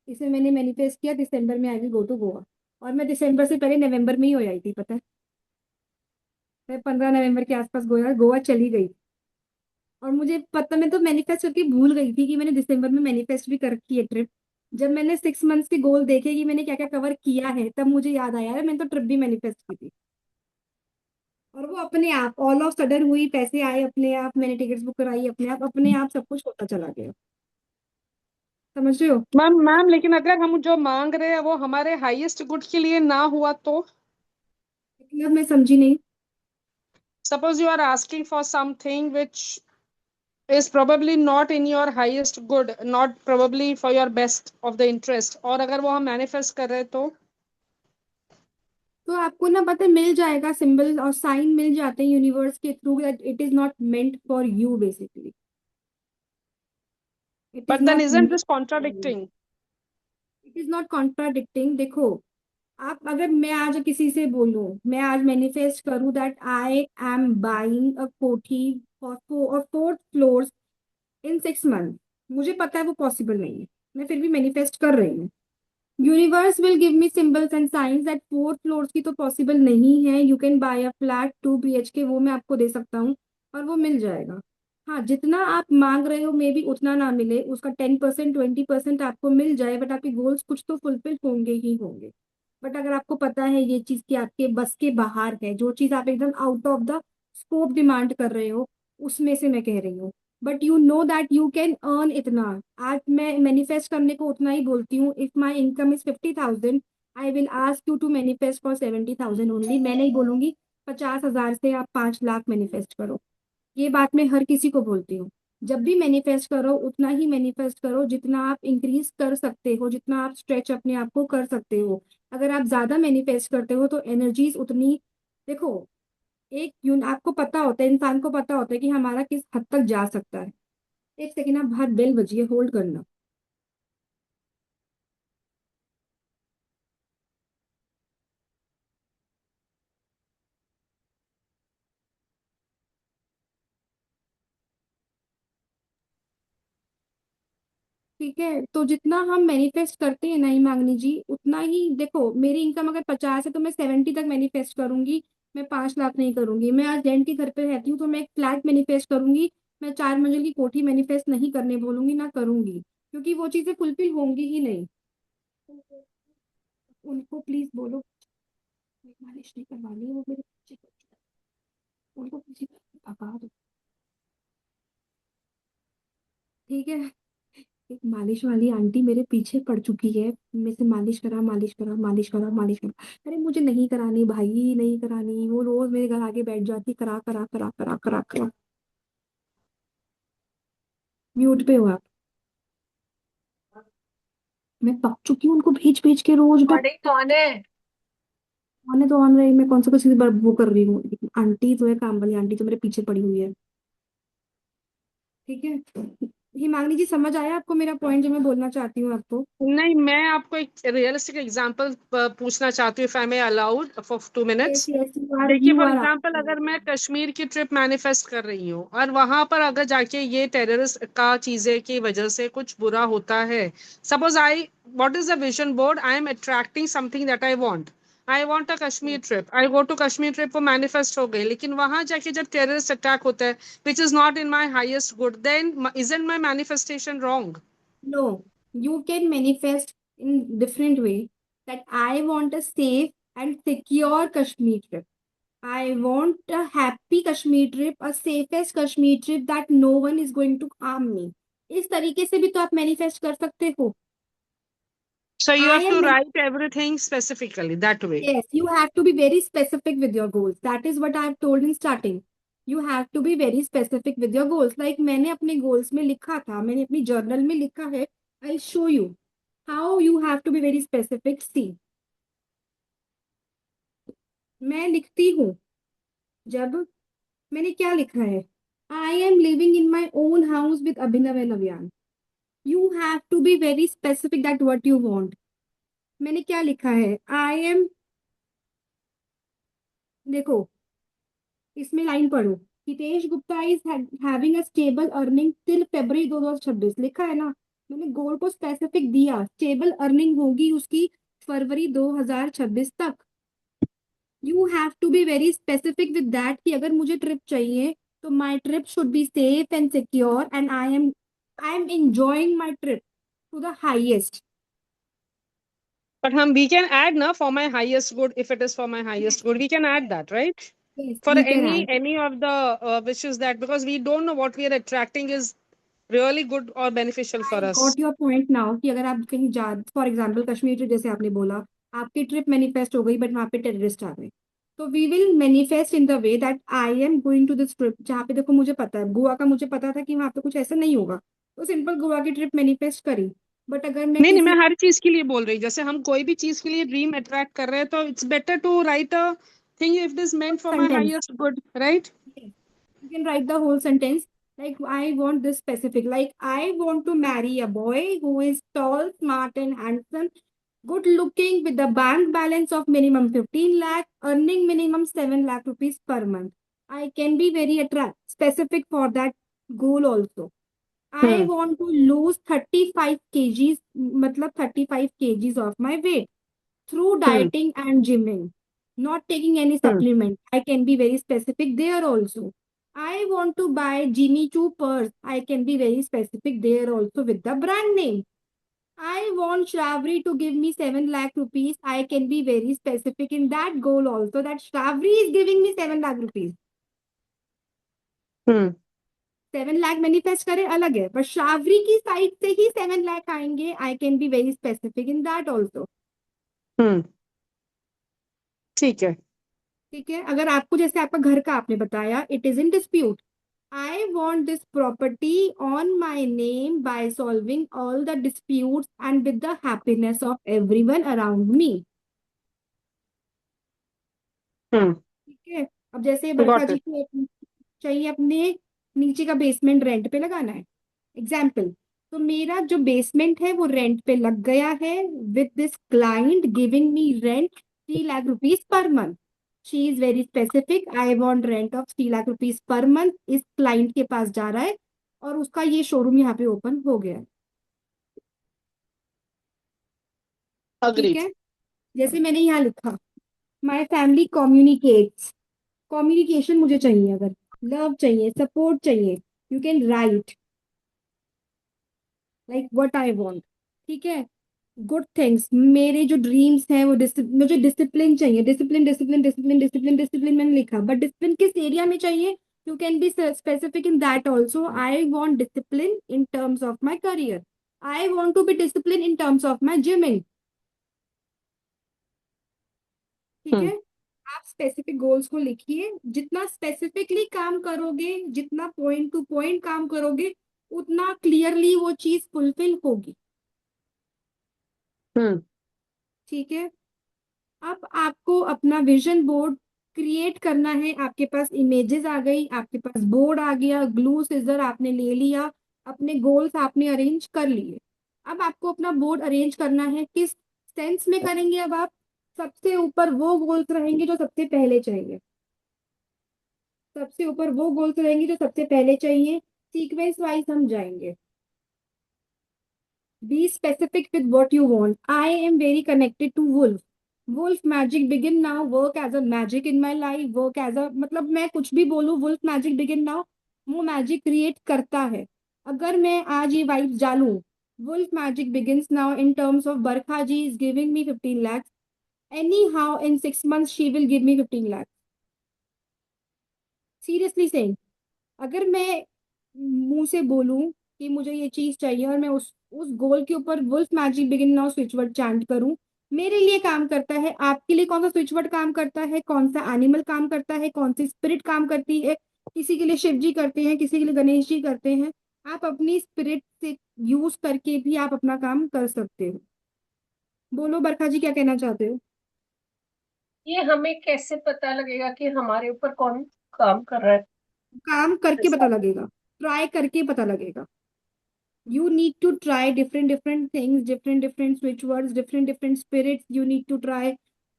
इसे मैंने मैनिफेस्ट किया, दिसंबर में I will go to Goa. और मैं दिसंबर से पहले नवंबर में ही हो आई थी, पता है। मैं 15 नवंबर के आसपास गोवा गोवा चली गई। और मुझे पता, मैं तो मैनिफेस्ट करके भूल गई थी कि मैंने दिसंबर में मैनिफेस्ट भी कर रखी है ट्रिप। जब मैंने 6 मंथ्स के गोल देखे कि मैंने क्या क्या कवर किया है, तब मुझे याद आया है मैंने तो ट्रिप भी मैनिफेस्ट की थी। और वो अपने आप ऑल ऑफ सडन हुई, पैसे आए अपने आप, मैंने टिकट्स बुक कराई अपने आप सब कुछ होता चला गया। समझ रहे हो? मैम मैम लेकिन अगर हम जो मांग रहे हैं वो हमारे हाईएस्ट गुड के लिए ना हुआ तो? मतलब मैं समझी नहीं। Suppose you are asking for something which is probably not in your highest good, not probably for your best of the interest, और अगर वो हम manifest कर रहे हैं तो? तो आपको ना पता है, मिल जाएगा, सिंबल और साइन मिल जाते हैं यूनिवर्स के through, that it is not meant for you basically. It is But then not isn't meant this for you. contradicting? It is not contradicting. देखो, आप अगर मैं आज किसी से बोलूं, मैं आज मैनिफेस्ट करूं that I am buying a कोठी for 4th floor in 6 month, मुझे पता है वो पॉसिबल नहीं है, मैं फिर भी मैनिफेस्ट कर रही हूँ। Universe will give me symbols and science that 4th floor की तो पॉसिबल नहीं है, you can buy a flat 2 BHK, वो मैं आपको दे सकता हूँ और वो मिल जाएगा। हाँ, जितना आप मांग रहे हो मे बी उतना ना मिले, उसका 10% 20% आपको मिल जाए, बट आपके गोल्स कुछ तो फुलफिल होंगे ही होंगे। बट अगर आपको पता है ये चीज कि आपके बस के बाहर है, जो चीज आप एकदम out of the scope demand कर रहे हो, उसमें से मैं कह रही हूँ, but you know that you can earn इतना। आज मैं मैनिफेस्ट करने को उतना ही बोलती हूँ, if my income is 50,000, I will ask you to manifest for 70,000 only. मैं नहीं बोलूंगी 50,000 से आप 5 लाख मैनिफेस्ट करो। ये बात मैं हर किसी को बोलती हूँ। जब भी मैनिफेस्ट करो उतना ही मैनिफेस्ट करो जितना आप इंक्रीज कर सकते हो, जितना आप स्ट्रेच अपने आप को कर सकते हो। अगर आप ज्यादा मैनिफेस्ट करते हो तो एनर्जीज उतनी, देखो, आपको पता होता है, इंसान को पता होता है कि हमारा किस हद तक जा सकता है। एक सेकेंड, आप बाहर बेल बजी है, होल्ड करना। ठीक है, तो जितना हम मैनिफेस्ट करते हैं ना हिमांगनी जी, उतना ही, देखो मेरी इनकम अगर 50 है तो मैं 70 तक मैनिफेस्ट करूंगी। मैं 5 लाख नहीं करूंगी। मैं आज रेंट के घर पे रहती हूँ तो मैं एक फ्लैट मैनिफेस्ट करूंगी। मैं 4 मंजिल की कोठी मैनिफेस्ट नहीं करने बोलूंगी, ना करूंगी, क्योंकि वो चीजें फुलफिल होंगी ही नहीं। उनको प्लीज बोलो, मालिश नहीं करवानी है, वो मेरे पीछे पड़ चुका है। उनको पीछे भगा दो। ठीक है, एक मालिश वाली आंटी मेरे पीछे पड़ चुकी है, मैं से मालिश करा, मालिश करा, मालिश करा, मालिश करा। अरे मुझे नहीं करानी भाई, नहीं करानी, वो रोज मेरे घर आके बैठ जाती, करा करा करा करा करा करा। म्यूट पे हो आप। मैं पक चुकी हूँ उनको भेज भेज के रोज। मैं बड़ी कौन है? आने तो ऑन रही, मैं कौन सा किसी वो कर रही हूँ। आंटी तो है, काम वाली आंटी तो मेरे पीछे पड़ी हुई है। ठीक है, हिमांगी जी, समझ आया आपको मेरा पॉइंट जो मैं बोलना चाहती हूँ आपको? नहीं, मैं आपको एक रियलिस्टिक एग्जांपल पूछना चाहती हूँ, if I may allowed for 2 minutes. Yes yes, you are देखिए, फॉर आप। एग्जांपल, अगर मैं कश्मीर की ट्रिप मैनिफेस्ट कर रही हूँ और वहां पर अगर जाके ये टेररिस्ट का चीजें की वजह से कुछ बुरा होता है, suppose I, what is the vision board, I am attracting something that I want a Kashmir trip, I go to Kashmir trip, वो मैनिफेस्ट हो गई, लेकिन वहां जाके जब टेररिस्ट अटैक होता है which is not in my highest good, then isn't my manifestation wrong? No, you can manifest in different way that I want a safe and secure Kashmir trip. I want a happy Kashmir trip, a safest Kashmir trip that no one is going to harm me. इस तरीके से भी तो आप manifest कर सकते हो. So you I have to am write everything specifically that way. Yes, you have to be very specific with your goals. That is what I have told in starting. You have to be very specific with your goals. Like मैंने अपने goals में लिखा था, मैंने अपनी journal में लिखा है. I'll show you how you have to be very specific. See, मैं लिखती हूँ जब मैंने क्या लिखा है. I am living in my own house with Abhinav and Avyan. You have to be very specific that what you want. मैंने क्या लिखा है. I am, देखो इसमें लाइन पढ़ो. Hitesh Gupta is having a stable earning till February 2026, लिखा है ना. मैंने गोल को स्पेसिफिक दिया, स्टेबल अर्निंग होगी उसकी फरवरी 2026 तक. You have to be very specific with that कि अगर मुझे ट्रिप चाहिए तो my trip should be safe and secure and I am enjoying my trip to the highest. But we can add now for my highest good, if it is for my Yes, highest good, we can add that, right? yes, For you can any add. any of the wishes, that because we don't know what we are attracting is really good or beneficial for I us. Got your point now कि अगर आप कहीं जा, for example Kashmir trip जैसे आपने बोला, आपकी trip manifest हो गई बट वहां पे टेररिस्ट आ गए, तो we will manifest in the way that I am going to this trip. जहाँ पे देखो मुझे पता है गोवा का, मुझे पता था कि वहां पे कुछ ऐसा नहीं होगा, तो सिंपल गोवा की ट्रिप मैनिफेस्ट करी. बट अगर मैं नहीं नहीं, मैं किसी हर चीज के लिए बोल रही, जैसे हम कोई भी चीज के लिए ड्रीम अट्रैक्ट कर रहे हैं तो it's better to write a thing if it is meant for my sentence, highest good, right? you can write the whole sentence like I want this specific, like I want to marry a boy who is tall, smart and handsome, good looking, with a bank balance of minimum 15 lakh, earning minimum 7 lakh rupees per month. I can be very attract specific for that goal also. I Hmm. want to lose 35 kgs, matlab 35 kgs of my weight through Hmm. dieting and gymming, not taking any Hmm. supplement. I can be very specific there also. I want to buy Jimmy Choo purse. I can be very specific there also with the brand name. I want Shravri to give me 7 lakh rupees. I can be very specific in that goal also, that Shravri is giving me 7 lakh rupees. Hmm. 7 lakh manifest करे अलग है, पर शावरी की side से ही 7 लाख आएंगे. I can be very specific in that also. Hmm. ठीक है. ठीक है. अगर आपको जैसे आपका घर का आपने बताया, it is in dispute. I want this property on my name by solving all the disputes and with the happiness of everyone around me. Hmm. ठीक है. अब जैसे बरखा Got जी it. को चाहिए अपने नीचे का बेसमेंट रेंट पे लगाना है, एग्जाम्पल. तो मेरा जो बेसमेंट है वो रेंट पे लग गया है with this client giving me rent 3 lakh rupees per month. She is very specific. I want rent of 3 lakh rupees per month. इस क्लाइंट के पास जा रहा है और उसका ये शोरूम यहाँ पे ओपन हो गया है. ठीक Agreed. है. जैसे मैंने यहाँ लिखा, माई फैमिली कम्युनिकेट्स. कम्युनिकेशन मुझे चाहिए, अगर लव चाहिए, सपोर्ट चाहिए, you can write like what I want. ठीक है. गुड थिंग्स, मेरे जो ड्रीम्स हैं वो मुझे डिसिप्लिन चाहिए. Discipline discipline discipline discipline discipline मैंने लिखा, बट डिसिप्लिन किस एरिया में चाहिए, you can be specific in that also. I want discipline in terms of my career. I want to be discipline in terms of my gymming. ठीक Hmm. है. आप specific goals को लिखिए. जितना specifically काम करोगे, जितना पॉइंट टू पॉइंट काम करोगे, उतना क्लियरली वो चीज फुलफिल होगी. Hmm. ठीक है. अब आपको अपना विजन बोर्ड क्रिएट करना है. आपके पास इमेजेस आ गई, आपके पास बोर्ड आ गया, ग्लू सिजर आपने ले लिया. अपने गोल्स आपने अरेंज कर लिए। अब आपको अपना बोर्ड अरेंज करना है, किस सेंस में करेंगे? अब आप सबसे ऊपर वो गोल्स रहेंगे जो सबसे पहले चाहिए। सबसे ऊपर वो गोल्स रहेंगे जो सबसे पहले चाहिए। सीक्वेंस वाइज हम जाएंगे। Be specific with what you want. I am very connected to Wolf. Wolf magic begin now. Work as a magic in my life. Work as a मतलब मैं कुछ भी बोलूँ, Wolf magic begin now, वो magic create करता है। अगर मैं आज ये वाइब डालूं, Wolf magic begins now in terms of Barkha ji is giving me 15 lakhs. Anyhow, in 6 months she will give me 15 lakhs. Seriously saying, अगर मैं मुंह से बोलूं कि मुझे ये चीज चाहिए और मैं उस गोल के ऊपर wolf magic begin now switch word chant करूं, मेरे लिए काम करता है। आपके लिए कौन सा स्विच वर्ड काम करता है? कौन सा एनिमल काम करता है? कौन सी स्पिरिट काम करती है? किसी के लिए शिव जी करते हैं, किसी के लिए गणेश जी करते हैं। आप अपनी स्पिरिट से यूज करके भी आप अपना काम कर सकते हो। बोलो बरखा जी, क्या कहना चाहते हो? ये हमें कैसे पता लगेगा कि हमारे ऊपर कौन काम कर रहा है? काम करके पता ऐसा लगेगा, ट्राई करके पता लगेगा। You need to try different things, different switch words, different spirits. You need to try।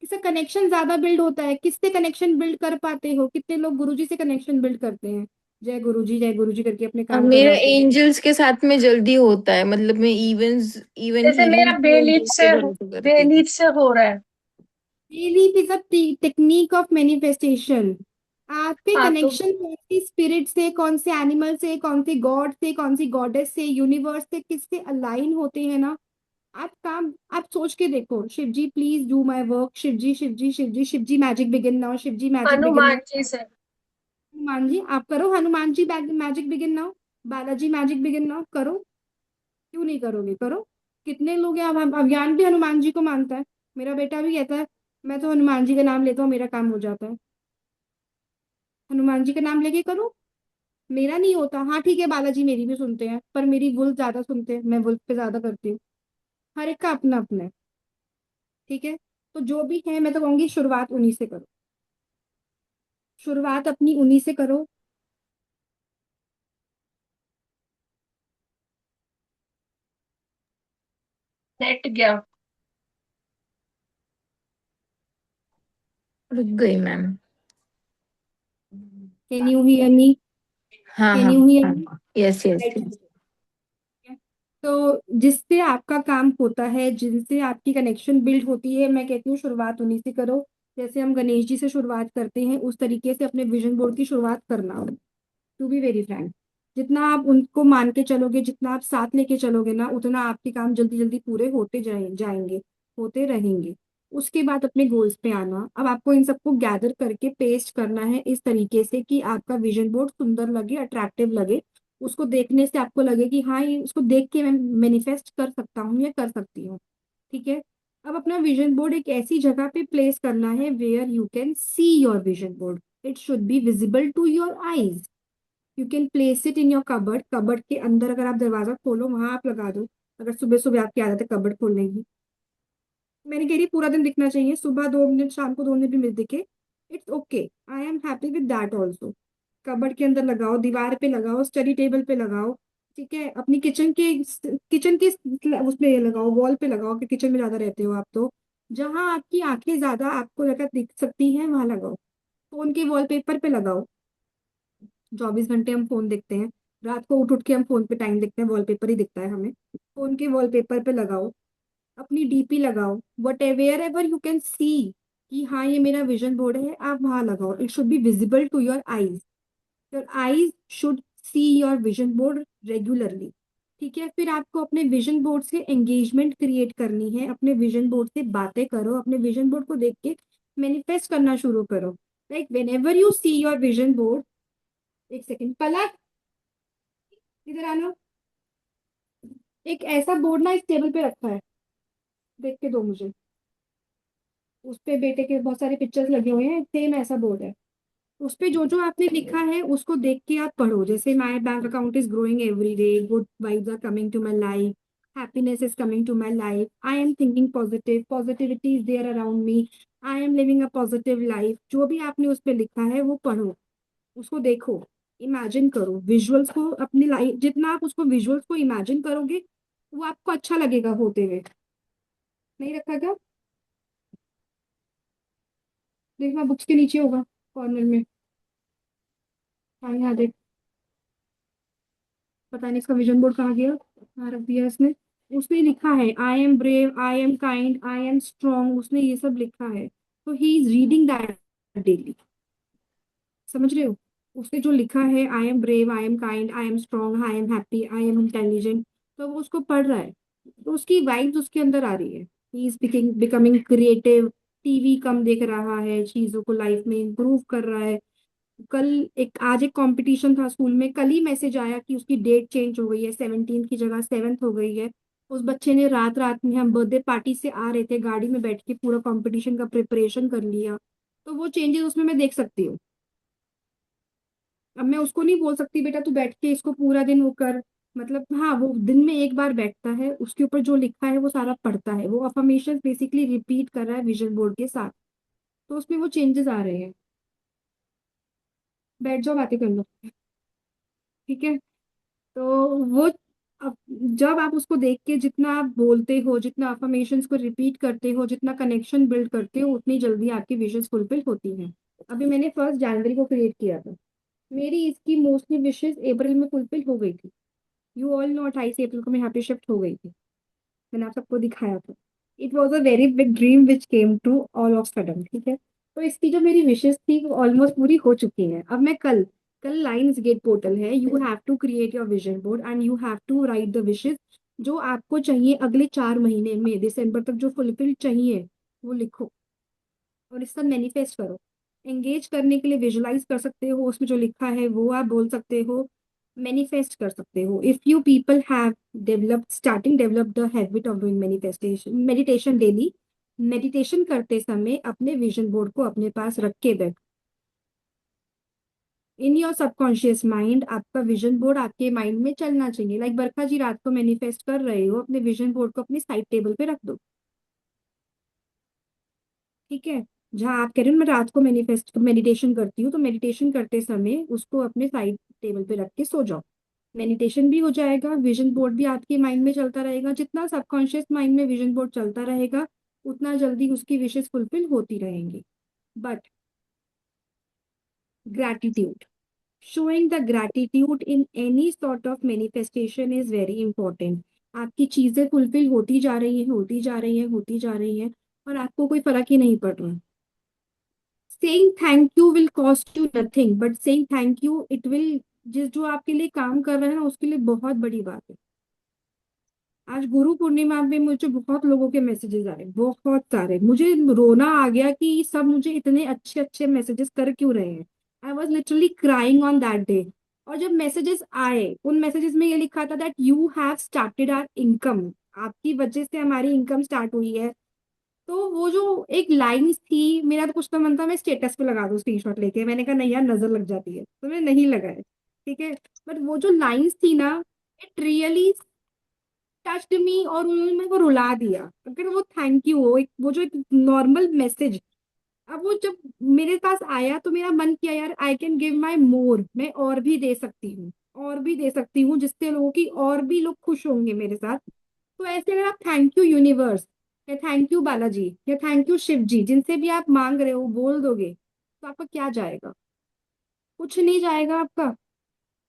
इससे कनेक्शन ज्यादा बिल्ड होता है। किससे कनेक्शन बिल्ड कर पाते हो? कितने लोग गुरुजी से कनेक्शन बिल्ड करते हैं? जय गुरुजी करके अपने काम मेरा करवाते हैं। एंजल्स के साथ में जल्दी होता है, मतलब मैं इवन जैसे हीलिंग मेरा की एंजल्स पे भरोसा करती हूँ। बेलीफ से हो रहा है। Belief is a technique of manifestation. आपके हाँ तो कनेक्शन कौन सी स्पिरिट से, कौन से एनिमल से, कौन से गॉड से, कौन सी गॉडेस से, यूनिवर्स से, किससे अलाइन होते हैं ना। आप सोच के देखो, Shiv ji please do my work, Shiv ji Shiv ji Shiv ji Shiv ji magic begin now, Shiv ji magic begin Hanuman now. Ji से। हनुमान जी आप करो, Hanuman ji magic begin now, Balaji magic begin now करो। क्यों नहीं करोगे? करो। कितने लोग हैं, अब अभियान भी हनुमान जी को मानता है। मेरा बेटा भी कहता है मैं तो हनुमान जी का नाम लेता हूँ, मेरा काम हो जाता है। हनुमान जी का नाम लेके करो। मेरा नहीं होता, हाँ ठीक है, बालाजी मेरी भी सुनते हैं, पर मेरी वुल्फ ज्यादा सुनते हैं, मैं वुल्फ पे ज्यादा करती हूँ। हर एक का अपना अपना है। ठीक है, तो जो भी है मैं तो कहूंगी शुरुआत उन्हीं से करो। शुरुआत अपनी उन्हीं से करो। नेट गया। रुक गई ma'am. Can you hear me? हाँ कैन हाँ यू हियर हाँ। Me? Yes yes right. Yes. तो जिससे आपका काम होता है, जिनसे आपकी कनेक्शन बिल्ड होती है, मैं कहती हूँ शुरुआत उन्हीं से करो। जैसे हम गणेश जी से शुरुआत करते हैं, उस तरीके से अपने विजन बोर्ड की शुरुआत करना। टू बी वेरी फ्रैंक, जितना आप उनको मान के चलोगे, जितना आप साथ लेके चलोगे ना, उतना आपके काम जल्दी जल्दी पूरे होते जाएंगे, होते रहेंगे। उसके बाद अपने गोल्स पे आना। अब आपको इन सबको गैदर करके पेस्ट करना है इस तरीके से कि आपका विजन बोर्ड सुंदर लगे, अट्रैक्टिव लगे। उसको देखने से आपको लगे कि हाँ, ये उसको देख के मैं मैनिफेस्ट कर सकता हूँ या कर सकती हूँ। ठीक है। अब अपना विजन बोर्ड एक ऐसी जगह पे प्लेस करना है where you can see your vision board. It should be visible to your eyes. You can place it in your cupboard. Cupboard के अंदर अगर आप दरवाजा खोलो, वहां आप लगा दो। अगर सुबह सुबह आपकी आदत है कबर्ड खोलने की, मैंने कह रही पूरा दिन दिखना चाहिए, सुबह 2 मिनट, शाम को 2 मिनट भी मिल दिखे, it's okay. I am happy with that also. Cupboard के अंदर लगाओ, दीवार पे लगाओ, स्टडी टेबल पे लगाओ। ठीक है, अपनी किचन के उसपे लगाओ, वॉल पे लगाओ, कि किचन में ज्यादा रहते हो आप तो। जहां आपकी आंखें ज्यादा आपको लगा दिख सकती हैं, वहां लगाओ। फोन के वॉलपेपर पे लगाओ। 24 घंटे हम फोन देखते हैं, रात को उठ उठ के हम फोन पे टाइम देखते हैं, वॉलपेपर ही दिखता है हमें। फोन के वॉलपेपर पे लगाओ, अपनी डीपी लगाओ, what ever ever you can सी कि हाँ ये मेरा विजन बोर्ड है, आप वहां लगाओ। It should be visible to your eyes. Your eyes should see your vision board regularly. ठीक है, फिर आपको अपने विजन बोर्ड से एंगेजमेंट क्रिएट करनी है। अपने विजन बोर्ड से बातें करो, अपने विजन बोर्ड को देख के मैनिफेस्ट करना शुरू करो। Like when ever you see your vision board. एक सेकेंड पलक, इधर आना। एक ऐसा बोर्ड ना इस टेबल पे रखा है, देख के दो मुझे। उस पे बेटे के बहुत सारे पिक्चर्स लगे हुए हैं, सेम ऐसा बोर्ड है। उस पे जो जो आपने लिखा है उसको देख के आप पढ़ो। जैसे my bank account is growing every day, good vibes are coming to my life, happiness is coming to my life, I am thinking positive, positivity is there around me, I am living a positive life. जो भी आपने उस पे लिखा है वो पढ़ो, उसको देखो। इमेजिन करो विजुअल्स को, अपनी लाइफ जितना आप उसको विजुअल्स को इमेजिन करोगे वो आपको अच्छा लगेगा होते हुए। नहीं रखा क्या? देखना बुक्स के नीचे होगा कॉर्नर में। हाँ यहाँ देख। पता नहीं इसका विजन बोर्ड कहाँ गया, कहाँ रख दिया इसने। उसने लिखा है I am brave, I am kind, I am strong, उसने ये सब लिखा है। तो he is reading that daily. समझ रहे हो? उसने जो लिखा है I am brave, I am kind, I am strong, I am happy, I am intelligent, तो वो उसको पढ़ रहा है। तो उसकी वाइब्स उसके अंदर आ रही है। He is becoming creative. TV कम देख रहा है, चीजों को लाइफ में इंप्रूव कर रहा है। कल एक आज एक कंपटीशन था स्कूल में, कल ही मैसेज आया कि उसकी डेट चेंज हो गई है, 17 की जगह 7 हो गई है। उस बच्चे ने रात रात में, हम बर्थडे पार्टी से आ रहे थे गाड़ी में बैठ के पूरा कंपटीशन का प्रिपरेशन कर लिया। तो वो चेंजेस उसमें मैं देख सकती हूँ। अब मैं उसको नहीं बोल सकती बेटा तू बैठ के इसको पूरा दिन वो कर। मतलब हाँ, वो दिन में एक बार बैठता है, उसके ऊपर जो लिखा है वो सारा पढ़ता है, वो अफर्मेशन बेसिकली रिपीट कर रहा है विजन बोर्ड के साथ। तो उसमें वो चेंजेस आ रहे हैं। बैठ जाओ, बातें कर लो। ठीक है। तो वो, अब जब आप उसको देख के जितना आप बोलते हो, जितना अफर्मेशंस को रिपीट करते हो, जितना कनेक्शन बिल्ड करते हो, उतनी जल्दी आपकी विशेस फुलफिल होती हैं। अभी मैंने 1 जनवरी को क्रिएट किया था। मेरी इसकी मोस्टली विशेस अप्रैल में फुलफिल हो गई थी। यू ऑल नो 28 अप्रैल को मैं यहाँ पे शिफ्ट हो गई थी। मैंने आप सबको दिखाया था। It was a very big dream which came to all of sudden. ठीक है। तो इसकी जो मेरी विशेष थी वो ऑलमोस्ट पूरी हो चुकी है। अब मैं कल, कल लाइंस गेट पोर्टल है, you have to create your vision board and you have to write the विशेष जो आपको चाहिए अगले 4 महीने में, दिसंबर तक जो फुलफिल चाहिए वो लिखो और इसका मैनिफेस्ट करो। एंगेज करने के लिए विजुलाइज कर सकते हो, उसमें जो लिखा है वो आप बोल सकते हो, मैनिफेस्ट कर सकते हो। If you people have develop the habit of doing manifestation meditation daily, meditation करते समय अपने विजन बोर्ड को अपने पास रख के बैठ। इन योर सबकॉन्शियस माइंड आपका विजन बोर्ड आपके माइंड में चलना चाहिए। लाइक बरखा जी रात को मैनिफेस्ट कर रहे हो, अपने विजन बोर्ड को अपनी साइड टेबल पे रख दो। ठीक है। जहाँ आप कह रहे हो मैं रात को मैनिफेस्ट मेडिटेशन करती हूँ, तो मेडिटेशन करते समय उसको अपने साइड टेबल पे रख के सो जाओ। मेडिटेशन भी हो जाएगा, विजन बोर्ड भी आपके माइंड में चलता रहेगा। जितना सबकॉन्शियस माइंड में विजन बोर्ड चलता रहेगा उतना जल्दी उसकी विशेष फुलफिल होती रहेंगी। But gratitude, showing the gratitude in any sort of manifestation is very important। आपकी चीजें फुलफिल होती जा रही है, होती जा रही है, होती जा रही है, और आपको कोई फर्क ही नहीं पड़ रहा। Saying thank you will cost you nothing, but saying thank you it will, जिस जो आपके लिए काम कर रहे हैं ना उसके लिए बहुत बड़ी बात है। आज गुरु पूर्णिमा में मुझे बहुत लोगों के मैसेजेस आए, बहुत सारे। मुझे रोना आ गया कि सब मुझे इतने अच्छे अच्छे मैसेजेस कर क्यों रहे हैं। I was literally crying on that day. और जब मैसेजेस आए, उन मैसेजेस में ये लिखा था that you have started our income, आपकी वजह से हमारी इनकम स्टार्ट हुई है। तो वो जो एक लाइंस थी, मेरा तो कुछ तो मन था मैं स्टेटस पे लगा दूं स्क्रीनशॉट लेके, मैंने कहा नहीं यार नजर लग जाती है, तो मैंने नहीं लगाए। ठीक है। बट वो जो लाइंस थी ना, इट रियली टच्ड मी और उन्होंने मेरे को रुला दिया। अगर वो थैंक यू हो, एक वो जो एक नॉर्मल मैसेज, अब वो जब मेरे पास आया तो मेरा मन किया यार आई कैन गिव माई मोर, मैं और भी दे सकती हूँ, और भी दे सकती हूँ, जिससे लोगों की और भी लोग खुश होंगे मेरे साथ। तो ऐसे अगर आप थैंक यू यूनिवर्स, या थैंक यू बालाजी, या थैंक यू शिव जी, जिनसे भी आप मांग रहे हो बोल दोगे तो आपका क्या जाएगा? कुछ नहीं जाएगा आपका।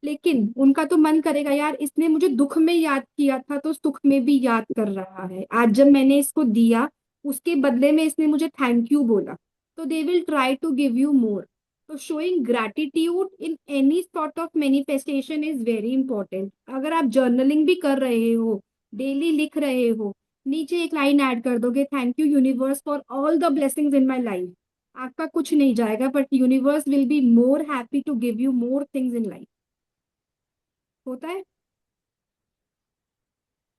लेकिन उनका तो मन करेगा यार इसने मुझे दुख में याद किया था तो सुख में भी याद कर रहा है, आज जब मैंने इसको दिया उसके बदले में इसने मुझे थैंक यू बोला, तो they will try to give you more. तो showing gratitude in any sort of manifestation is very important. अगर आप जर्नलिंग भी कर रहे हो, डेली लिख रहे हो, नीचे एक लाइन ऐड कर दोगे thank you universe for all the blessings in my life, आपका कुछ नहीं जाएगा but universe will be more happy to give you more things in life. होता है।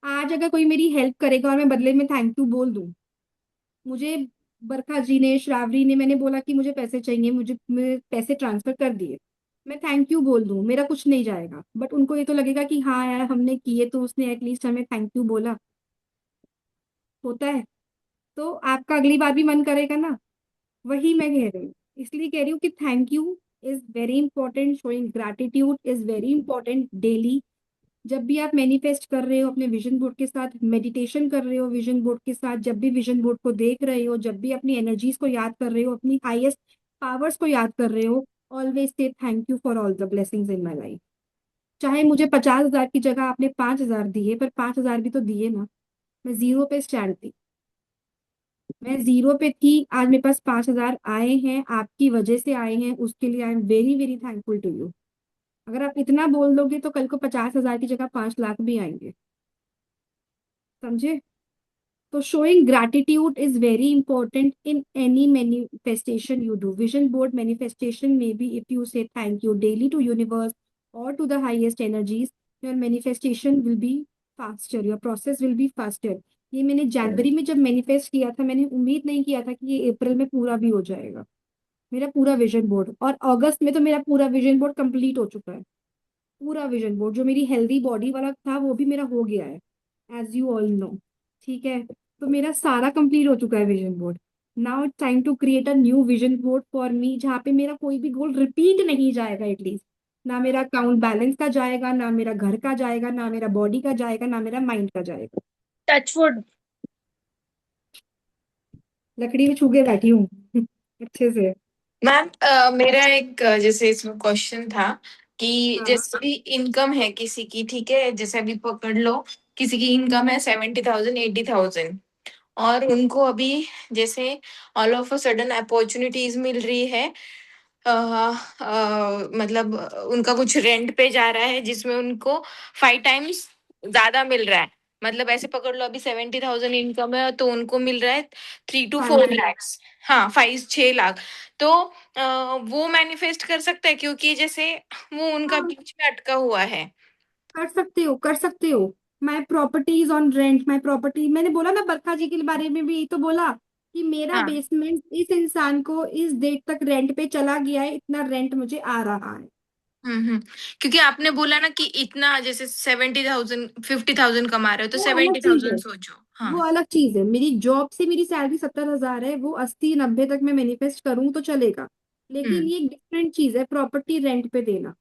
आज अगर कोई मेरी हेल्प करेगा और मैं बदले में थैंक यू बोल दूं, मुझे बरखा जी ने, श्रावरी ने, मैंने बोला कि मुझे पैसे चाहिए, मुझे पैसे ट्रांसफर कर दिए, मैं थैंक यू बोल दूं, मेरा कुछ नहीं जाएगा, बट उनको ये तो लगेगा कि हाँ यार हमने किए तो उसने एटलीस्ट हमें थैंक यू बोला। होता है। तो आपका अगली बार भी मन करेगा ना। वही मैं कह रही हूँ, इसलिए कह रही हूँ कि thank you is very important, showing gratitude is very important daily. जब भी आप मैनिफेस्ट कर रहे हो अपने विजन बोर्ड के साथ, मेडिटेशन कर रहे हो विजन बोर्ड के साथ, जब भी विजन बोर्ड को देख रहे हो, जब भी अपनी एनर्जीज को याद कर रहे हो, अपनी हाईएस्ट पावर्स को याद कर रहे हो, always say thank you for all the blessings in my life. चाहे मुझे 50,000 की जगह आपने 5,000 दिए, पर 5,000 भी तो दिए ना। मैं जीरो पे स्टैंड थी, मैं जीरो पे थी, आज मेरे पास 5,000 आए हैं, आपकी वजह से आए हैं, उसके लिए I am very very thankful to you. अगर आप इतना बोल दोगे तो कल को 50,000 की जगह 5 लाख भी आएंगे, समझे? तो showing gratitude is very important in any manifestation you do. Vision board manifestation maybe if you say thank you daily to universe or to the highest energies, your manifestation will be faster, your process will be faster. ये मैंने जनवरी में जब manifest किया था, मैंने उम्मीद नहीं किया था कि ये अप्रैल में पूरा भी हो जाएगा, मेरा पूरा विजन बोर्ड। और अगस्त में तो मेरा पूरा विजन बोर्ड कंप्लीट हो चुका है। पूरा विजन बोर्ड जो मेरी हेल्दी बॉडी वाला था वो भी मेरा हो गया है, एज यू ऑल नो। ठीक है, तो मेरा सारा कंप्लीट हो चुका है vision board. Now it's time to create a new vision board for me, जहाँ पे मेरा कोई भी गोल रिपीट नहीं जाएगा एटलीस्ट। ना मेरा अकाउंट बैलेंस का जाएगा, ना मेरा घर का जाएगा, ना मेरा बॉडी का जाएगा, ना मेरा माइंड का जाएगा। टचवुड। लकड़ी में छू के बैठी हूँ अच्छे से। मैम मेरा एक जैसे इसमें क्वेश्चन था कि हाँ जैसे भी इनकम है किसी की, ठीक है, जैसे अभी पकड़ लो किसी की इनकम है 70,000 80,000, और उनको अभी जैसे all of a sudden opportunities मिल रही है, मतलब उनका कुछ रेंट पे जा रहा है जिसमें उनको 5 टाइम्स ज्यादा मिल रहा है। मतलब ऐसे पकड़ लो अभी 70,000 इनकम है तो उनको मिल रहा है 3 to 4 lakhs। हाँ, 5 6 लाख। तो वो मैनिफेस्ट कर सकता है क्योंकि जैसे वो उनका हाँ, बीच में अटका हुआ है। कर सकते हो, कर सकते हो। My properties on rent, my property, मैंने बोला ना बरखा जी के बारे में भी यही तो बोला कि मेरा हाँ। बेसमेंट इस इंसान को इस डेट तक रेंट पे चला गया है, इतना रेंट मुझे आ रहा है। हम्म। क्योंकि आपने बोला ना कि इतना जैसे 70,000 50,000 कमा रहे हो तो वो अलग सेवेंटी चीज है, थाउजेंड सोचो। हाँ। वो अलग चीज है। मेरी जॉब से मेरी सैलरी 70,000 है, वो 80 90 तक मैं मैनिफेस्ट करूं तो चलेगा। लेकिन हम्म ये एक डिफरेंट चीज है, प्रॉपर्टी रेंट पे देना।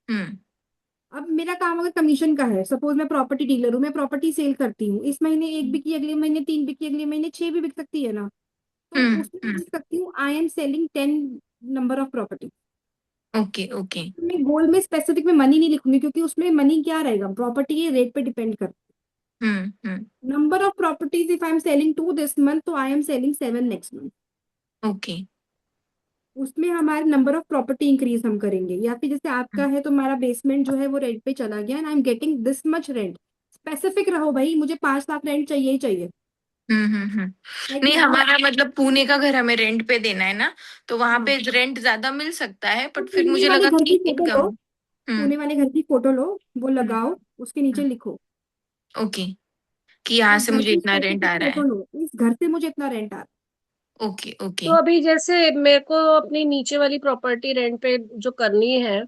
हम्म अब मेरा काम अगर कमीशन का है, सपोज मैं प्रॉपर्टी डीलर हूँ, मैं प्रॉपर्टी सेल करती हूँ, इस महीने एक बिकी, अगले महीने 3 बिकी, अगले महीने 6 भी बिक सकती है ना। तो उसमें मैं हम्म। लिख सकती हूँ आई am selling 10 number of property. Okay okay. मैं गोल में स्पेसिफिक में मनी नहीं लिखूंगी, क्योंकि उसमें मनी क्या रहेगा, प्रॉपर्टी के रेट पे डिपेंड कर। हम्म। Number of properties if I am selling 2 this month, तो I am selling 7 next month. Okay. उसमें हमारे नंबर ऑफ प्रॉपर्टी इंक्रीज हम करेंगे। या फिर जैसे आपका है तो हमारा बेसमेंट जो है वो रेंट पे चला गया and I am getting this much rent. Specific रहो भाई, मुझे 5 लाख रेंट चाहिए ही चाहिए। लाइक नहीं, यहाँ, हमारा मतलब पुणे का घर हमें रेंट पे देना है ना, तो वहां हाँ, पे रेंट ज्यादा मिल सकता है, तो बट फिर पुणे मुझे वाले लगा घर कि की फोटो लो, इनकम। हम्म पुणे वाले घर की फोटो लो, वो लगाओ, उसके नीचे लिखो ओके, कि यहाँ इस से घर मुझे की इतना रेंट स्पेसिफिक आ रहा फोटो है। लो, इस घर से मुझे इतना रेंट आ रहा है। Okay okay. तो अभी जैसे मेरे को अपनी नीचे वाली प्रॉपर्टी रेंट पे जो करनी है, तो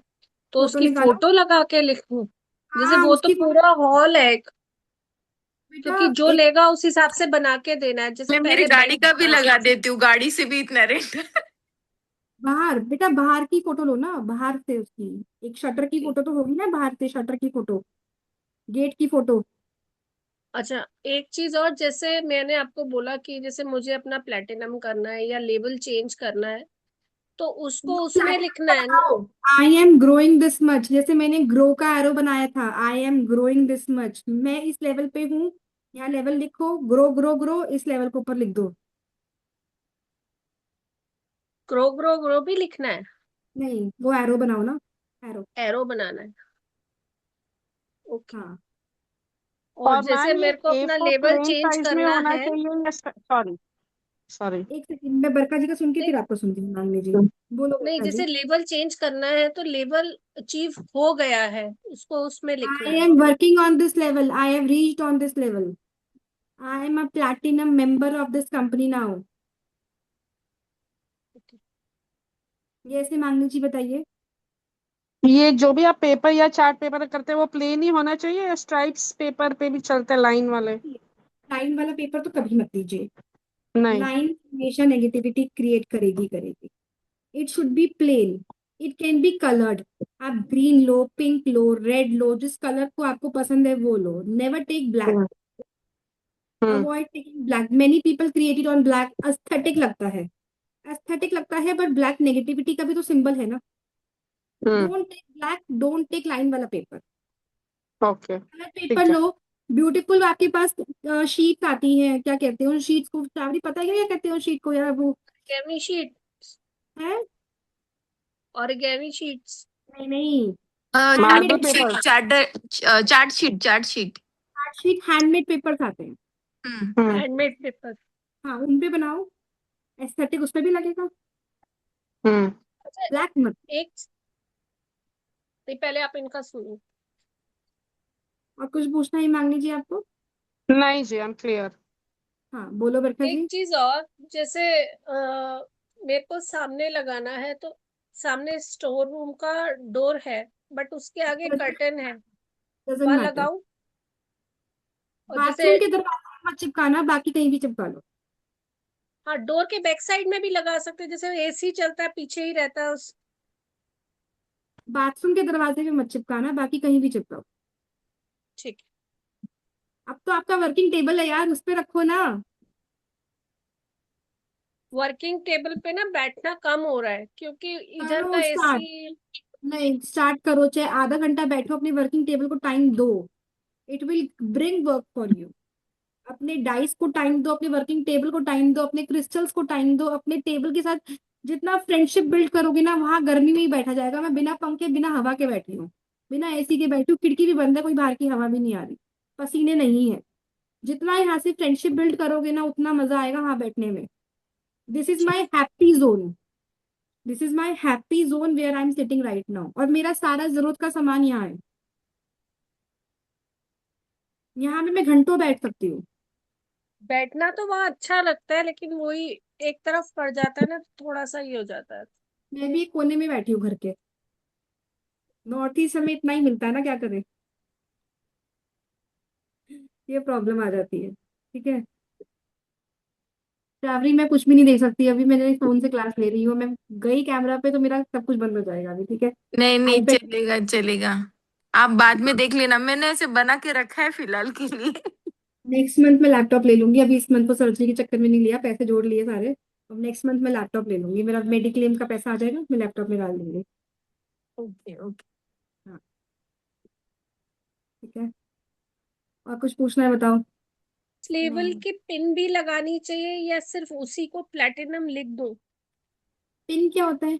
फोटो उसकी निकालो। फोटो लगा के लिखूं? जैसे हाँ, वो तो उसकी पूरा हॉल है, बेटा क्योंकि जो एक लेगा उस हिसाब से बना के देना है, जैसे मैं मेरी पहले गाड़ी बैंक। का भी लगा देती हूँ, गाड़ी से भी इतना रेंट। बाहर, बेटा बाहर की फोटो लो ना, बाहर से उसकी एक शटर की फोटो तो होगी ना, बाहर से शटर की फोटो, गेट की फोटो। अच्छा, एक चीज और, जैसे मैंने आपको बोला कि जैसे मुझे अपना प्लेटिनम करना है या लेवल चेंज करना है, तो उसको उसमें लिखना है ना? I am growing this much, जैसे मैंने ग्रो का एरो बनाया था, I am growing this much, मैं इस लेवल पे हूँ। यहाँ लेवल लिखो, ग्रो ग्रो ग्रो, इस लेवल के ऊपर लिख दो। ग्रो ग्रो ग्रो भी लिखना है? नहीं, वो एरो बनाओ ना, एरो। एरो बनाना है? ओके। हाँ, और और जैसे मैम ये मेरे को ए अपना four level plane change size में करना होना है। चाहिए या सॉरी सॉरी एक सेकंड, मैं बरका जी का सुन के नहीं, फिर आपको सुनती हूँ, मान लीजिए। बोलो नहीं, बरका जैसे जी। लेवल चेंज करना है तो लेवल अचीव हो गया है, उसको उसमें लिखना आई है। Am working on this level, I have reached on this level, I am a platinum member of this company now. ये ऐसे मांगनी जी, बताइए। ये जो भी आप पेपर या चार्ट पेपर करते हैं वो प्लेन ही होना चाहिए या स्ट्राइप्स पेपर पे भी चलते हैं लाइन वाले? लाइन वाला पेपर तो कभी मत दीजिए, नहीं। लाइन हमेशा नेगेटिविटी क्रिएट करेगी करेगी। It should be plain, it can be coloured. आप ग्रीन लो, पिंक लो, रेड लो, जिस कलर को आपको पसंद है वो लो। Never take black. Hmm hmm avoid taking black. Many people created on black. Aesthetic लगता है, एस्थेटिक लगता है, बट ब्लैक नेगेटिविटी का भी तो सिंबल है ना। Hmm don't take black, don't take line वाला पेपर। ओके कलर पेपर ठीक है। लो। ब्यूटीफुल आपके पास शीट्स आती हैं, क्या कहते हैं उन शीट्स को, चावरी पता है क्या कहते हैं उन शीट को यार, वो ऑरिगेमी शीट। है। Origami sheets. नहीं नहीं, marble handmade paper. Chart sheet, chart sheet. Sheet, handmade paper आते हैं। हम्म। हम्म हैंडमेड पेपर। हाँ, उन पे बनाओ। एस्थेटिक उस पे भी लगेगा। हम्म अच्छा। ब्लैक मत। एक नहीं, पहले आप इनका सुनो। और कुछ पूछना है मांगनी जी आपको? नहीं जी, आई एम क्लियर। हाँ बोलो बरखा एक जी। चीज और, जैसे मेरे को सामने लगाना है, तो सामने स्टोर रूम का डोर है, बट उसके आगे कर्टन है, डजेंट वहां मैटर। लगाऊं? और जैसे, बाथरूम के दरवाजे में मत चिपकाना, बाकी कहीं भी चिपका लो। हाँ, डोर के बैक साइड में भी लगा सकते हैं, जैसे एसी चलता है पीछे ही रहता है उस। बाथरूम के दरवाजे में मत चिपकाना, बाकी कहीं भी चिपकाओ। ठीक है। अब तो आपका वर्किंग टेबल है यार, उस पे रखो ना। वर्किंग टेबल पे ना बैठना कम हो रहा है, क्योंकि इधर करो का स्टार्ट। एसी। नहीं, स्टार्ट करो, चाहे आधा घंटा बैठो, अपने वर्किंग टेबल को टाइम दो। It will bring work for you. अपने डाइस को टाइम दो, अपने वर्किंग टेबल को टाइम दो, अपने क्रिस्टल्स को टाइम दो, अपने टेबल के साथ जितना फ्रेंडशिप बिल्ड करोगे ना, वहां गर्मी में ही बैठा जाएगा। मैं बिना पंखे बिना हवा के बैठी हूँ, बिना एसी के बैठी हूँ, खिड़की भी बंद है, कोई बाहर की हवा भी नहीं आ रही, पसीने नहीं है। जितना यहाँ से फ्रेंडशिप बिल्ड करोगे ना, उतना मजा आएगा वहां बैठने में। This is my happy zone. This is my happy zone where I am sitting right now, और मेरा सारा जरूरत का सामान यहाँ है। यहाँ पे मैं घंटों बैठ सकती हूँ। बैठना तो वहां अच्छा लगता है, लेकिन वही एक तरफ पड़ जाता है ना, तो थोड़ा सा ही हो जाता है। मैं भी एक कोने में बैठी हूँ घर के। नॉर्थ ईस्ट हमें इतना ही मिलता है ना, क्या करें। ये प्रॉब्लम आ जाती है, ठीक है। ट्रैवलिंग में कुछ भी नहीं देख सकती अभी, मैंने फोन से क्लास ले रही हूँ मैं। गई कैमरा पे तो मेरा सब कुछ बंद हो जाएगा अभी, ठीक है। नहीं नहीं, आईपैड। चलेगा चलेगा। आप बाद में देख लेना, मैंने ऐसे बना के रखा है फिलहाल के लिए। नेक्स्ट मंथ मैं लैपटॉप ले लूंगी, अभी इस मंथ को सर्जरी के चक्कर में नहीं लिया, पैसे जोड़ लिए सारे। अब नेक्स्ट मंथ मैं लैपटॉप ले लूंगी, मेरा मेडिक्लेम का पैसा आ जाएगा, मैं लैपटॉप में डाल दूंगी। Okay okay. हाँ, ठीक है। और कुछ पूछना है बताओ। इस लेवल नहीं, की पिन भी लगानी चाहिए, या सिर्फ उसी को प्लेटिनम लिख दो? पिन क्या होता है?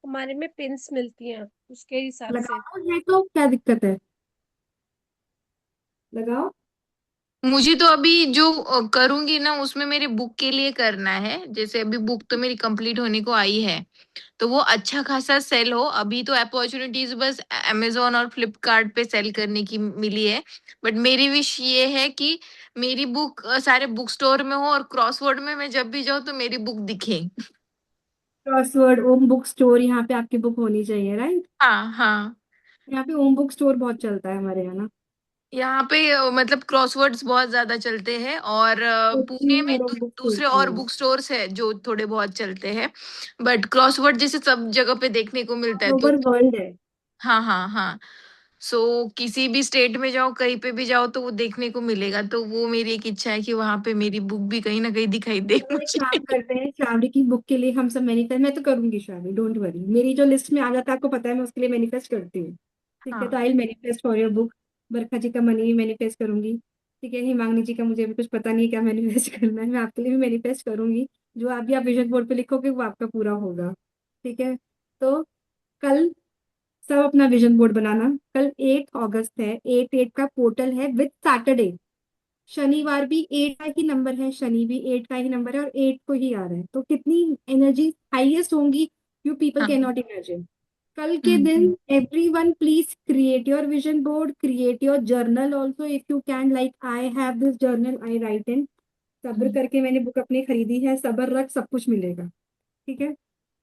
हमारे में पिन्स मिलती हैं उसके हिसाब से। लगाओ है तो क्या दिक्कत है, लगाओ। मुझे तो अभी जो करूंगी ना उसमें मेरे बुक के लिए करना है। जैसे अभी बुक तो मेरी कंप्लीट होने को आई है, तो वो अच्छा खासा सेल हो। अभी तो अपॉर्चुनिटीज बस अमेजोन और फ्लिपकार्ट पे सेल करने की मिली है। बट मेरी विश ये है कि मेरी बुक सारे बुक स्टोर में हो, और क्रॉसवर्ड में मैं जब भी जाऊँ तो मेरी बुक दिखे। क्रॉसवर्ड ओम बुक स्टोर, यहाँ पे आपकी बुक होनी चाहिए, राइट। हाँ हाँ। यहाँ पे ओम बुक स्टोर बहुत चलता है हमारे यहाँ ना। यहाँ पे मतलब क्रॉसवर्ड्स बहुत ज्यादा चलते हैं, और पुणे कोचिंग में और ओम बुक दूसरे खुलती और है। बुक स्टोर्स है जो थोड़े बहुत चलते हैं। बट क्रॉसवर्ड जैसे सब जगह पे देखने को मिलता है, ऑल तो ओवर वर्ल्ड है। हाँ हाँ हाँ। सो किसी भी स्टेट में जाओ, कहीं पे भी जाओ, तो वो देखने को मिलेगा। तो वो मेरी एक इच्छा है कि वहां पे मेरी बुक भी कहीं ना कहीं दिखाई दे चलो एक मुझे। काम करते हैं, श्रावणी की बुक के लिए हम सब मैनिफेस्ट, मैं तो करूंगी श्रावणी, डोंट वरी, मेरी जो लिस्ट में आ जाता है आपको पता है, मैं उसके लिए मैनिफेस्ट करती हूँ। ठीक है, तो हाँ आई मैनिफेस्ट फॉर योर बुक। बरखा जी का मनी भी मैनिफेस्ट करूंगी। ठीक है, हिमांगनी जी का मुझे अभी कुछ पता नहीं है क्या मैनिफेस्ट करना है, मैं आपके लिए भी मैनिफेस्ट करूंगी। जो आप भी आप विजन बोर्ड पे लिखोगे वो आपका पूरा होगा। ठीक है। तो कल सब अपना विजन बोर्ड बनाना। कल 8 अगस्त है, 8/8 का पोर्टल है विद सैटरडे। शनिवार भी 8 का ही नंबर है, शनि भी 8 का ही नंबर है, और 8 को ही आ रहा है, तो कितनी एनर्जी हाईएस्ट होंगी, यू पीपल कैन हाँ। Not imagine. कल के हम्म। दिन every one please create your vision board, create your journal also if you can, like I have this journal I write in. सब्र हम्म। करके मैंने book अपनी खरीदी है, सब्र रख, सब कुछ मिलेगा। ठीक है।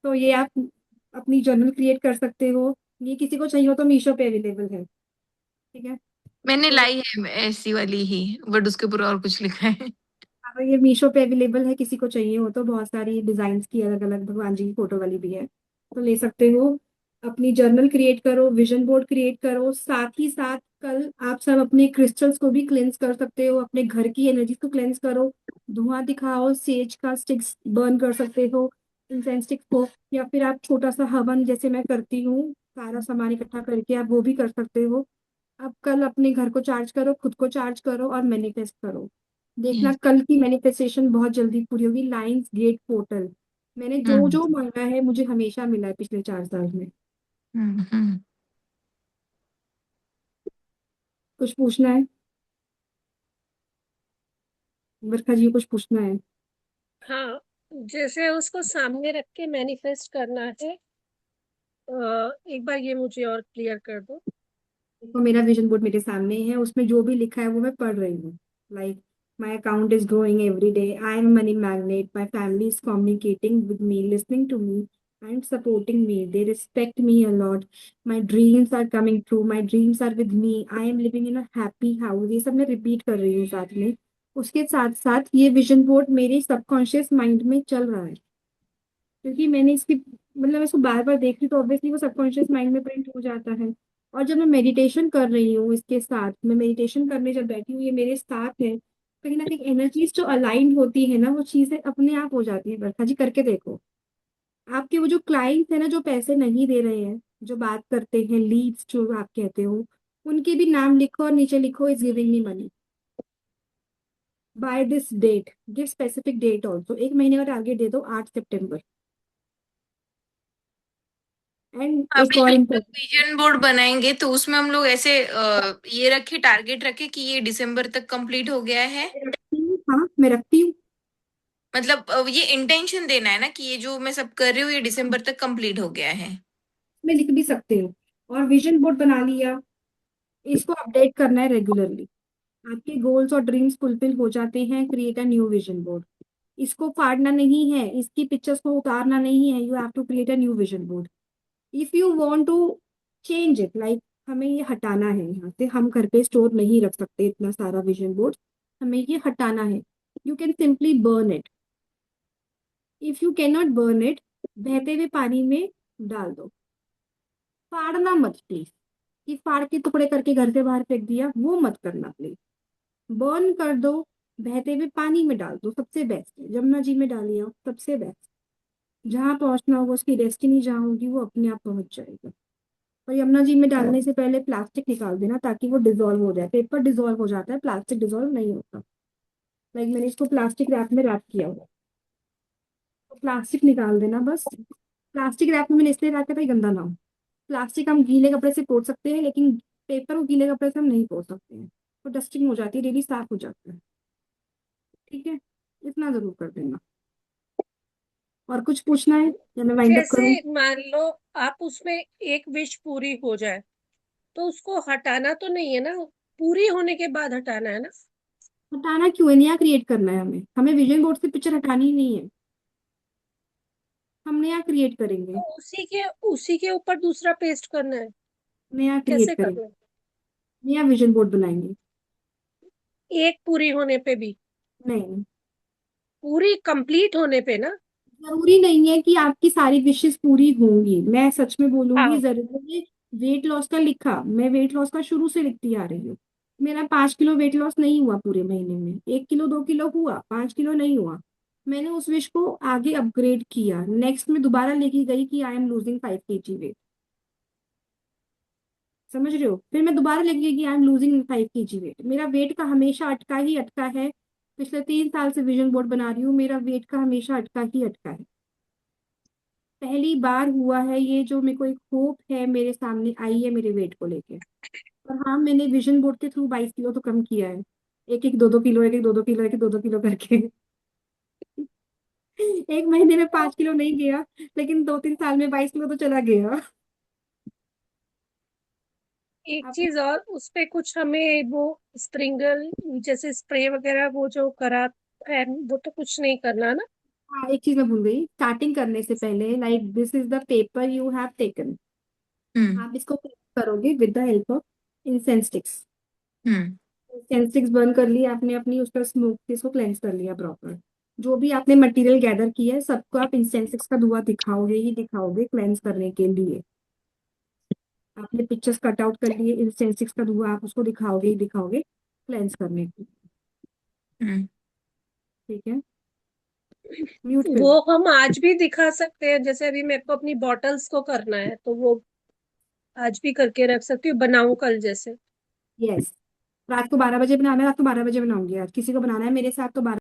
तो ये आप अपनी जर्नल क्रिएट कर सकते हो। ये किसी को चाहिए हो तो मीशो पे अवेलेबल है। ठीक है। मैंने तो लाई है ऐसी वाली ही, बट उसके ऊपर और कुछ लिखा है। अगर ये मीशो पे अवेलेबल है, किसी को चाहिए हो तो, बहुत सारी डिजाइन की अलग अलग भगवान जी की फोटो वाली भी है। तो ले सकते हो। अपनी जर्नल क्रिएट करो, विजन बोर्ड क्रिएट करो, साथ ही साथ कल आप सब अपने क्रिस्टल्स को भी क्लेंस कर सकते हो, अपने घर की एनर्जी को क्लेंस करो। धुआं दिखाओ, सेज का स्टिक्स बर्न कर सकते हो, इंसेंस स्टिक्स को, या फिर आप छोटा सा हवन जैसे मैं करती हूँ, सारा सामान इकट्ठा करके आप वो भी कर सकते हो। आप कल अपने घर को चार्ज करो, खुद को चार्ज करो और मैनिफेस्ट करो। देखना हम्म कल की मैनिफेस्टेशन बहुत जल्दी पूरी होगी। लाइंस गेट पोर्टल, मैंने जो हम्म जो मांगा है मुझे हमेशा मिला है पिछले 4 साल में। हम्म। कुछ पूछना है बरखा जी, कुछ पूछना है? हाँ, जैसे उसको सामने रख के मैनिफेस्ट करना है। एक बार ये मुझे और क्लियर कर दो। देखो मेरा विजन बोर्ड मेरे सामने है, उसमें जो भी लिखा है वो मैं पढ़ रही हूँ। Like, my account is growing every day, I am money magnet, my family is communicating with me, listening to me and supporting me, they respect me a lot, my dreams are coming true, my dreams are with me, I am living in a happy house. ये सब मैं repeat कर रही हूँ साथ में। उसके साथ साथ ये विजन बोर्ड मेरे सबकॉन्शियस माइंड में चल रहा है, क्योंकि मैंने इसकी मतलब इसको बार बार देख रही तो ऑब्वियसली वो सबकॉन्शियस माइंड में प्रिंट हो जाता है। और जब मैं मेडिटेशन कर रही हूँ, इसके साथ मैं मेडिटेशन करने जब बैठी हूँ, ये मेरे साथ है, कहीं ना कहीं एनर्जीज जो अलाइंड होती है ना, वो चीजें अपने आप हो जाती है। बरखा जी करके देखो। आपके वो जो क्लाइंट्स है ना, जो पैसे नहीं दे रहे हैं, जो बात करते हैं, लीड्स जो आप कहते हो, उनके भी नाम लिखो और नीचे लिखो is giving me money by this date. Give specific date also, एक महीने का टारगेट दे दो, 8 सितंबर। एंड एक अभी और हम लोग इम्पोर्टेंट, विजन बोर्ड बनाएंगे तो उसमें हम लोग ऐसे ये रखे, टारगेट रखे कि ये दिसंबर तक कंप्लीट हो गया है। हाँ मैं रखती हूँ। मतलब ये इंटेंशन देना है ना कि ये जो मैं सब कर रही हूँ ये दिसंबर तक कंप्लीट हो गया है। मैं लिख भी सकते हो। और विजन बोर्ड बना लिया, इसको अपडेट करना है रेगुलरली। आपके गोल्स और ड्रीम्स फुलफिल हो जाते हैं, create a new vision board. इसको फाड़ना नहीं है, इसकी पिक्चर्स को उतारना नहीं है, you have to create a new vision board. If you want to change it, like हमें ये हटाना है यहाँ से, हम घर पे स्टोर नहीं रख सकते इतना सारा विजन बोर्ड, हमें ये हटाना है। You can simply burn it. If you can not burn it, बहते हुए पानी में डाल दो। फाड़ना मत प्लीज, कि फाड़ के टुकड़े करके घर से बाहर फेंक दिया, वो मत करना प्लीज। बर्न कर दो, बहते हुए पानी में डाल दो, सबसे बेस्ट है। जमुना जी में डालिए आप, सबसे बेस्ट। जहां पहुंचना होगा, उसकी डेस्टिनी जहां होगी वो अपने आप पहुंच जाएगा। और यमुना जी में डालने से पहले प्लास्टिक निकाल देना, ताकि वो डिजोल्व हो जाए। पेपर डिजोल्व हो जाता है, प्लास्टिक डिजोल्व नहीं होता। लाइक मैंने इसको प्लास्टिक रैप में रैप किया हुआ, तो प्लास्टिक निकाल देना बस। प्लास्टिक रैप में मैंने इसलिए रखा था कि गंदा ना हो। प्लास्टिक हम गीले कपड़े से पोंछ सकते हैं, लेकिन पेपर को गीले कपड़े से हम नहीं पोंछ सकते हैं, तो डस्टिंग हो जाती है, डेली साफ हो जाता है। ठीक है, इतना जरूर कर देना। और कुछ पूछना है या मैं वाइंड अप जैसे करूं? मान लो आप उसमें एक विश पूरी हो जाए तो उसको हटाना तो नहीं है ना, पूरी होने के बाद हटाना है ना। हटाना क्यों है, नया क्रिएट करना है हमें। हमें विजन बोर्ड से पिक्चर हटानी ही नहीं है, हम नया क्रिएट करेंगे। तो उसी के ऊपर दूसरा पेस्ट करना है। नया क्रिएट कैसे करेंगे, करना है? नया विजन बोर्ड बनाएंगे। एक पूरी होने पे भी? नहीं, पूरी कंप्लीट होने पे ना? जरूरी नहीं है कि आपकी सारी विशेष पूरी होंगी। मैं सच में बोलूंगी, हाँ। जरूरी वेट लॉस का लिखा, मैं वेट लॉस का शुरू से लिखती आ रही हूँ। मेरा 5 किलो वेट लॉस नहीं हुआ पूरे महीने में, 1 किलो 2 किलो हुआ, 5 किलो नहीं हुआ। मैंने उस विश को आगे अपग्रेड किया, नेक्स्ट में दोबारा लेके गई कि I am losing 5 kg weight. समझ रहे हो? फिर मैं दोबारा लेके गई कि I am losing 5 kg weight. मेरा वेट का हमेशा अटका ही अटका है। पिछले 3 साल से विजन बोर्ड बना रही हूँ, मेरा वेट का हमेशा अटका ही अटका है। पहली बार हुआ है ये, जो मेरे को एक होप है मेरे सामने आई है मेरे वेट को लेके। और हाँ, मैंने विजन बोर्ड के थ्रू 22 किलो तो कम किया है। एक एक 2 2 किलो, एक एक 2 2 किलो, एक एक 2 2 किलो करके। एक महीने में तो 5 किलो नहीं गया, लेकिन 2 3 साल में 22 किलो तो चला गया। एक आप, चीज और, उस पे कुछ हमें वो स्प्रिंगल जैसे स्प्रे वगैरह वो जो करा है, वो तो कुछ नहीं करना ना? हाँ एक चीज मैं भूल गई, स्टार्टिंग करने से पहले, like this is the paper you have taken, hmm आप इसको करोगे with the help of incense sticks. Hmm incense sticks burn कर लिया आपने अपनी, उसका स्मोक से इसको क्लेंस कर लिया प्रॉपर। जो भी आपने मटेरियल गैदर किया है सबको आप इंसेंस का धुआं दिखाओगे ही दिखाओगे क्लेंस करने के लिए। आपने पिक्चर्स कट आउट कर लिए, इंसेंस का धुआं आप उसको दिखाओगे ही दिखाओगे क्लेंस करने के लिए। हम्म। ठीक है, म्यूट कर वो दो। हम आज भी दिखा सकते हैं, जैसे अभी मेरे को अपनी बॉटल्स को करना है तो वो आज भी करके रख सकती हूँ, बनाऊं कल जैसे। यस, रात को 12 बजे बनाना है, रात को 12 बजे बनाऊंगी। आज किसी को बनाना है मेरे साथ तो 12